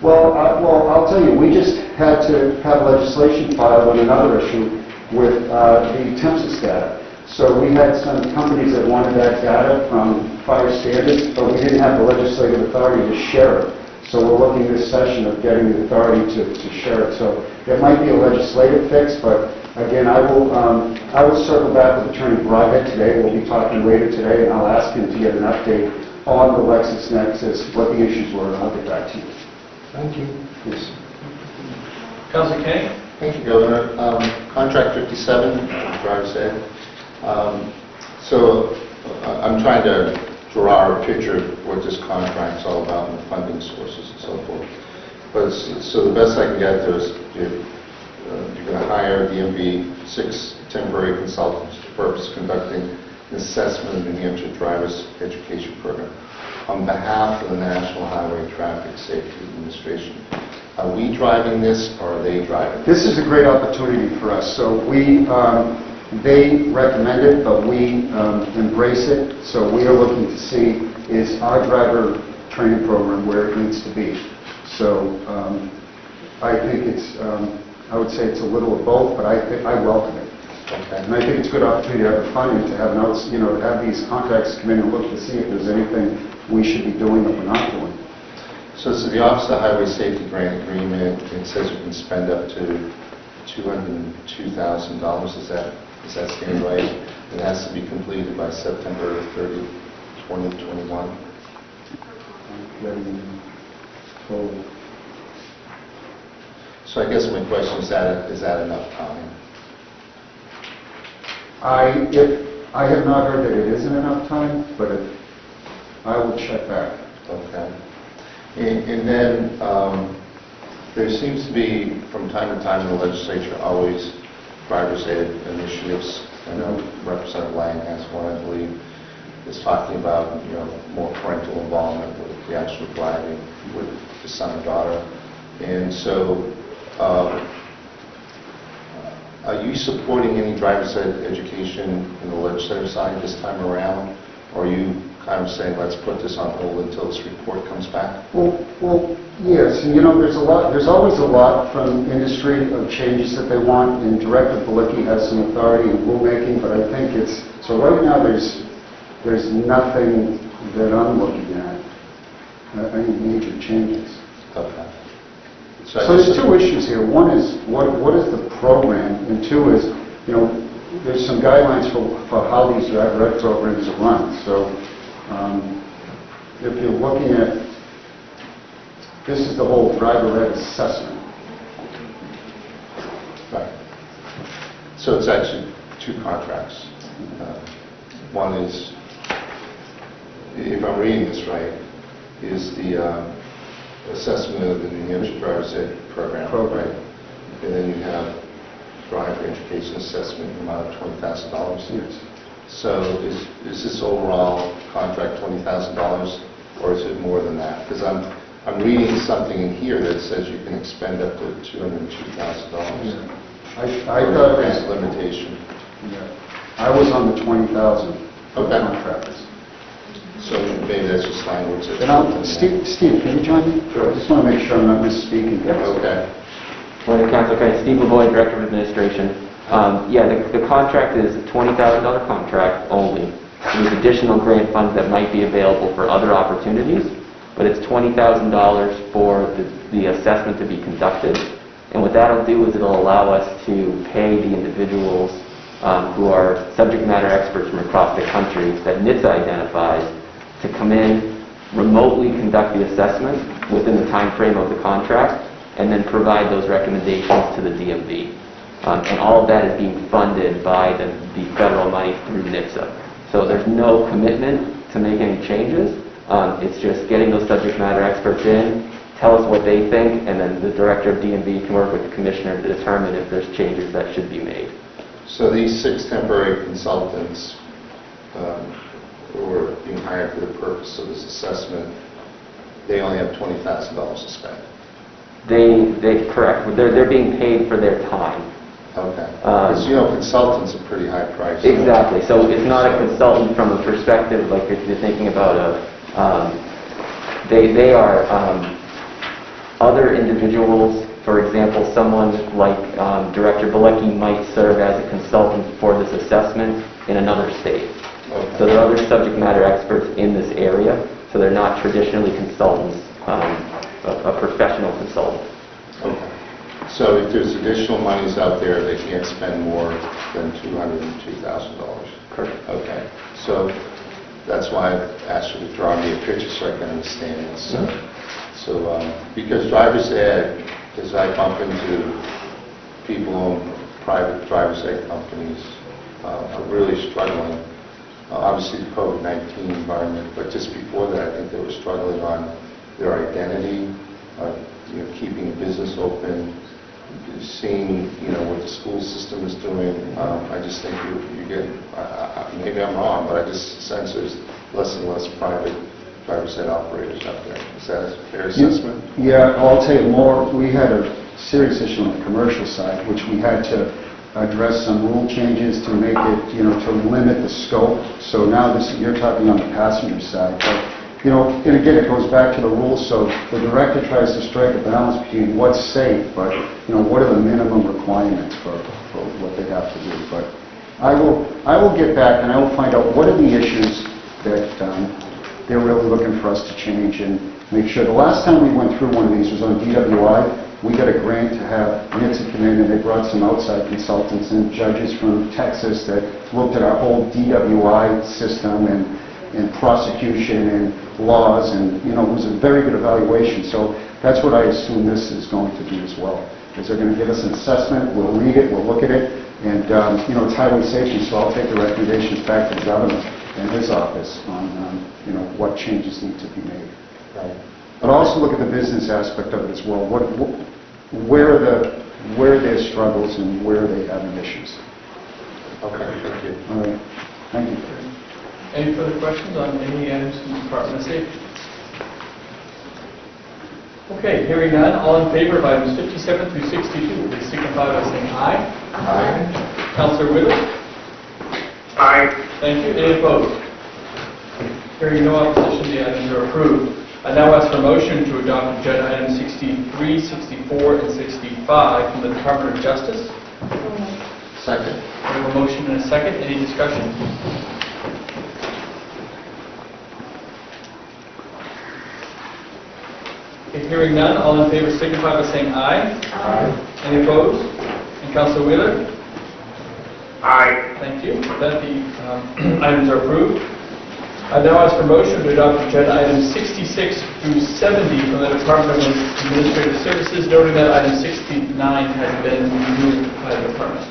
Well, I'll tell you, we just had to have legislation filed on another issue with the Tempsus data. So we had some companies that wanted that data from fire standards, but we didn't have the legislative authority to share it. So we're looking this session of getting the authority to share it. So there might be a legislative fix, but again, I will circle back with Attorney Broadhead today. We'll be talking later today, and I'll ask him to get an update on the LexisNexis, what the issues were, and I'll get back to you. Thank you. Yes. Councilor Kane. Thank you, Governor. Contract 57, driver's ed. So I'm trying to draw a picture of what this contract's all about and the funding sources and so forth. But so the best I can get to is you're going to hire DMV 6 temporary consultants for the purpose of conducting an assessment of the New Hampshire Driver's Education Program on behalf of the National Highway Traffic Safety Administration. Are we driving this, or are they driving This is a great opportunity for us. So they recommend it, but we embrace it. So we are looking to see, is our driver training program where it needs to be. So I think I would say it's a little of both, but I welcome it. Okay. And I think it's a good opportunity to have the funding, to have notes, to have these contracts come in and look to see if there's anything we should be doing that we're not doing. So the Office of Highway Safety Grant Agreement, it says you can spend up to $202,000. Does that stand right? It has to be completed by September 30, 2021. So I guess my question is that enough time? I have not heard that it isn't enough time, but I will check back. Okay. And then There seems to be, from time to time in the legislature, always driver's ed initiatives. I know Representative Lang has one, I believe, is talking about, more parental involvement with the actual driving with the son or daughter. And so, are you supporting any driver's ed education in the legislative side this time around? Or are you kind of saying, let's put this on hold until this report comes back? Well, yes, and there's always a lot from industry of changes that they want, and Director Balicki has some authority in rulemaking, but I think so right now there's nothing that I'm looking at, any major changes. Okay. So there's two issues here. One is, what is the program? And two is, there's some guidelines for how these driver ed programs are run. So if you're looking at, this is the whole driver ed assessment. Right. So it's actually two contracts. One is, if I'm reading this right, is the assessment of the New Hampshire driver's ed program. Right? And then you have driver education assessment amount of $20,000. Yes. So is this overall contract $20,000, or is it more than that? Because I'm reading something in here that says you can expend up to $202,000. I thought There's a limitation. I was on the 20,000 Okay. contracts. So maybe that's just language that... And Steve, can you join me? Sure. I just want to make sure I'm not misspeaking. Okay. Morning, Council. Steve LeBoy, Director of Administration. The contract is a $20,000 contract only. There's additional grant funds that might be available for other opportunities, but it's $20,000 for the assessment to be conducted. And what that'll do is it'll allow us to pay the individuals who are subject matter experts from across the country that NHTSA identifies to come in, remotely conduct the assessment within the time frame of the contract, and then provide those recommendations to the DMV. And all of that is being funded by the federal money through NHTSA. So there's no commitment to make any changes. It's just getting those subject matter experts in, tell us what they think, and then the director of DMV can work with the commissioner to determine if there's changes that should be made. So these 6 temporary consultants who were being hired for the purpose of this assessment, they only have $20,000 to spend? Correct. They're being paid for their time. Okay. Because, consultants are pretty high priced. Exactly. So it's not a consultant from a perspective like if you're thinking about they are other individuals. For example, someone like Director Balicki might serve as a consultant for this assessment in another state. Okay. So there are other subject matter experts in this area, so they're not traditionally consultants, a professional consultant. Okay. So if there's additional monies out there, they can't spend more than $202,000? Correct. Okay. So that's why I asked you to draw me a picture so I can understand this. Because driver's ed, as I bump into people in private driver's ed companies, are really struggling. Obviously, the COVID-19 environment, but just before that, I think they were struggling on their identity, keeping a business open, seeing, what the school system is doing. I just think you get, maybe I'm wrong, but I just sense there's less and less private driver's ed operators out there. Is that a fair assessment? Yeah, I'll tell you more. We had a serious issue on the commercial side, which we had to address some rule changes to make it, to limit the scope. So now you're talking on the passenger side. But, and again, it goes back to the rules. So the director tries to strike a balance between what's safe, but, what are the minimum requirements for what they have to do. But I will get back and I will find out what are the issues that they're really looking for us to change and make sure. The last time we went through one of these was on DWI. We got a grant to have NHTSA come in, and they brought some outside consultants and judges from Texas that looked at our whole DWI system and prosecution and laws, and it was a very good evaluation. So that's what I assume this is going to be as well. Is they're going to give us an assessment, we'll read it, we'll look at it, and it's highway safety, so I'll take the recommendations back to the governor and his office on what changes need to be made. Right. But also look at the business aspect of it as well. where there's struggles and where they have issues. Okay, thank you. All right, thank you. Any further questions on any items from the Department of Safety? Okay, hearing none, all in favor of items 57 through 62, please signify by saying aye. Aye. Councilor Wheeler? Aye. Thank you. Any opposed? Hearing no opposition, the items are approved. I now ask for motion to adopt agenda items 63, 64, and 65 from the Department of Justice. Second. We have a motion and a second. Any discussion? Okay, hearing none, all in favor signify by saying aye. Aye. Any opposed? And Councilor Wheeler? Aye. Thank you. That the items are approved. I now ask for motion to adopt agenda items 66 through 70 from the Department of Administrative Services, noting that item 69 has been removed by the department.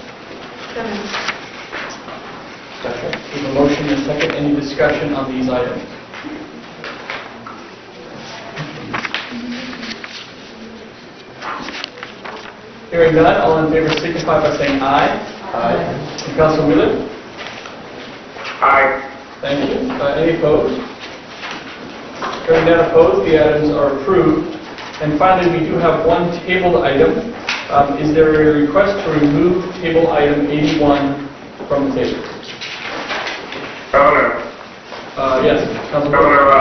Second. We have a motion and a second. Any discussion on these items? Hearing none, all in favor signify by saying aye. Aye. And Councilor Wheeler? Aye. Thank you. Any opposed? Hearing none opposed, the items are approved. And finally, we do have one tabled item. Is there a request to remove table item 81 from the table? Governor. Yes, Councilor. Governor,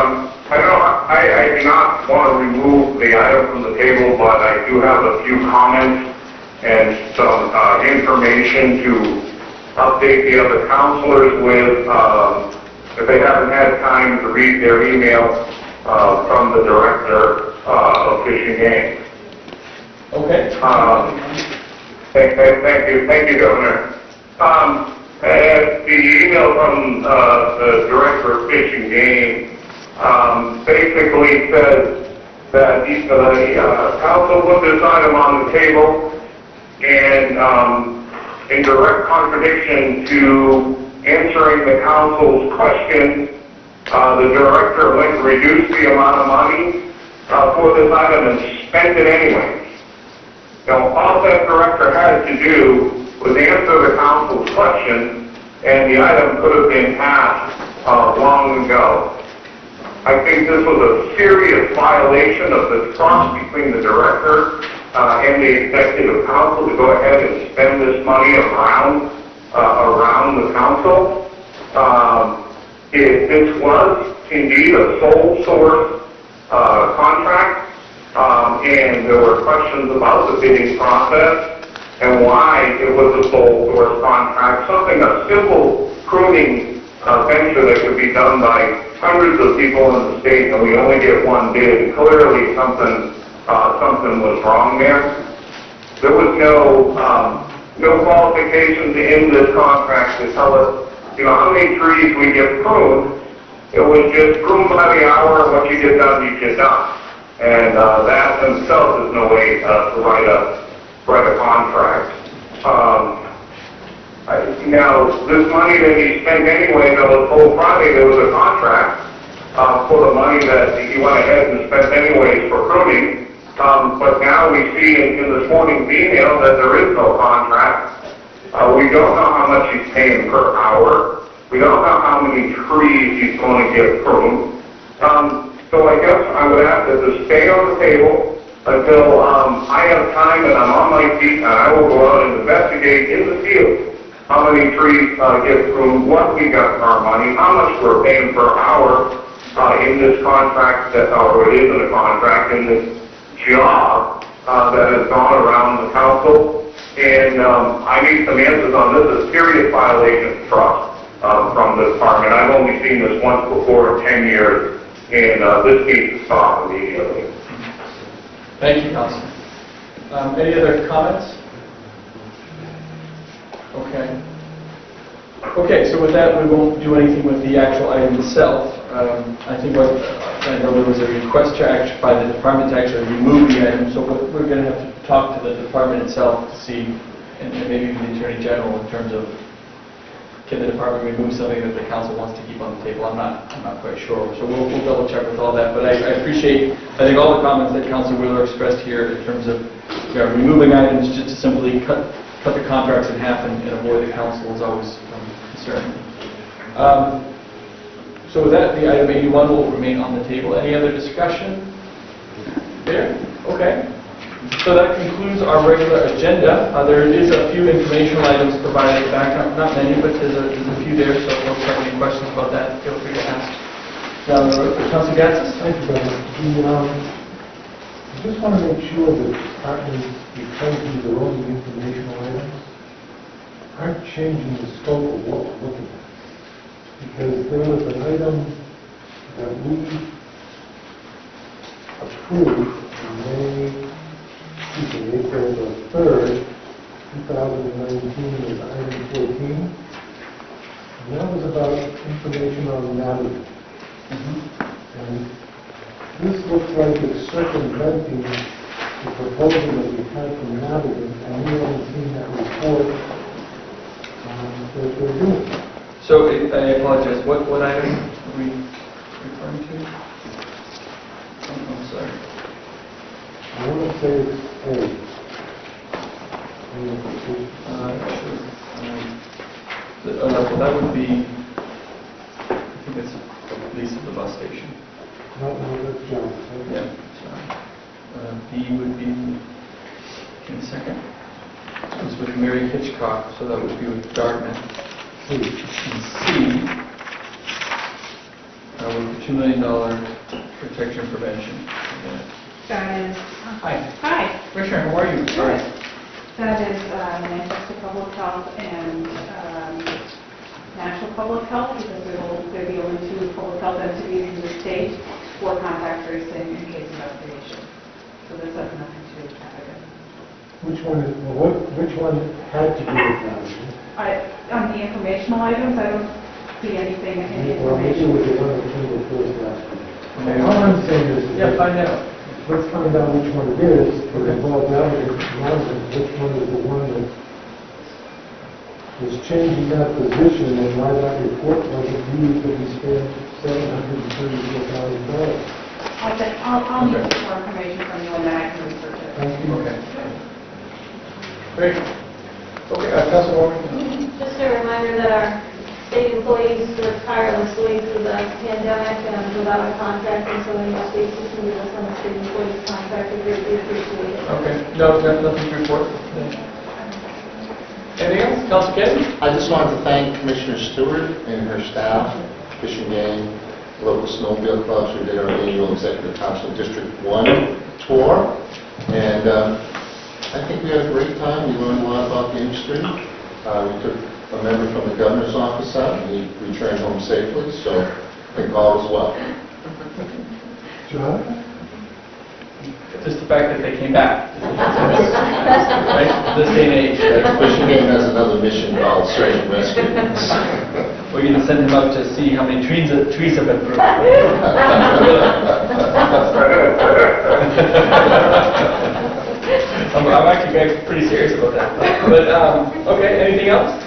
I do not want to remove the item from the table, but I do have a few comments and some information to update the other counselors with, if they haven't had time to read their email from the director of Fish and Game. Okay. Thank you, Governor. The email from the director of Fish and Game basically says that the council put this item on the table, and in direct contradiction to answering the council's question, the director went to reduce the amount of money for this item and spent it anyway. Now, all that director had to do was answer the council's question, and the item could have been passed long ago. I think this was a serious violation of the trust between the director and the executive council to go ahead and spend this money around the council. This was indeed a sole source contract, and there were questions about the bidding process and why it was a sole source contract. A simple pruning venture that could be done by hundreds of people in the state, and we only get one bid. Clearly, something was wrong there. There was no qualifications in this contract to tell us, how many trees we get pruned. It was just prune by the hour, and what you get done, you get done. And that themselves is no way to write a contract. Now, this money that he spent anyway, though, whole Friday, there was a contract for the money that he went ahead and spent anyways for pruning. But now we see in this morning's email that there is no contract. We don't know how much he's paying per hour. We don't know how many trees he's going to get pruned. So I guess I would ask that to stay on the table until I have time and I'm on my feet, and I will go out and investigate in the field how many trees get pruned, what we got for our money, how much we're paying per hour in this contract, or it isn't a contract, in this job that has gone around the council. And I need some answers on this. A serious violation of trust from the department. I've only seen this once before in 10 years, and this needs to stop immediately. Thank you, Councilor. Any other comments? Okay. Okay, so with that, we won't do anything with the actual item itself. I think I know there was a request by the department to actually remove the item, so we're going to have to talk to the department itself to see, and maybe the Attorney General, in terms of can the department remove something that the council wants to keep on the table. I'm not quite sure, so we'll double check with all that. But I appreciate, I think, all the comments that Councilor Wheeler expressed here in terms of removing items just to simply cut the contracts in half and avoid the council is always concerning. So with that, the item 81 will remain on the table. Any other discussion? There? Okay. So that concludes our regular agenda. There is a few informational items provided in the background, not many, but there's a few there, so if folks have any questions about that, feel free to ask. Down the road, Councilor Gatsas? Thank you very much. I just want to make sure that departments, because these are only informational items, aren't changing the scope of what we're looking at. Because there was an item that we approved in April the 3rd, 2019, was item 14. And that was about information on Malibu. And this looks like it's circumventing the proposal that we had from Malibu, and we haven't seen that report that they're doing. So I apologize, what item are we referring to? I'm sorry. I want to say it's A. Sure. That would be, I think it's lease of the bus station. No, that's John. Yeah, sorry. B would be, in a second. This was Mary Hitchcock, so that would be with Dartmouth. C. And C, with the $2 million protection prevention. That is, Hi. hi, Commissioner, how are you? Sorry. that is Manchester Public Health and National Public Health, because they're the only two public health entities in the state for contact tracing in case of escalation. So this has nothing to do with Canada. Which one had to do with that? On the informational items, I don't see anything in the Well, maybe it information. was the one that came before us last week. All I'm saying is, Yeah, find out. let's find out which one it is, for involved applicants, which one is the one that was changing that position, and why that report wasn't used to be spent $734,000. I'll need some more information from you, and then I can research it. Thank you. Okay. Great. Okay, Councilwoman? Just a reminder that our state employees work tirelessly through the pandemic and without a contract, and so any updates you can give us on the state employees' contract would greatly appreciate it. Okay. No, nothing to report. Anything else? Councilor Kennedy? I just wanted to thank Commissioner Stewart and her staff, fishing gang, local snowmobile clubs who did our annual Executive Council District 1 tour. And I think we had a great time. We learned a lot about the industry. We took a member from the governor's office out, and he returned home safely, so I think all is well. John? Just the fact that they came back. Right? This day and age. Fishing game has another mission called search and rescue. We're going to send him up to see how many trees have been broken. I'm actually getting pretty serious about that. But, okay, anything else?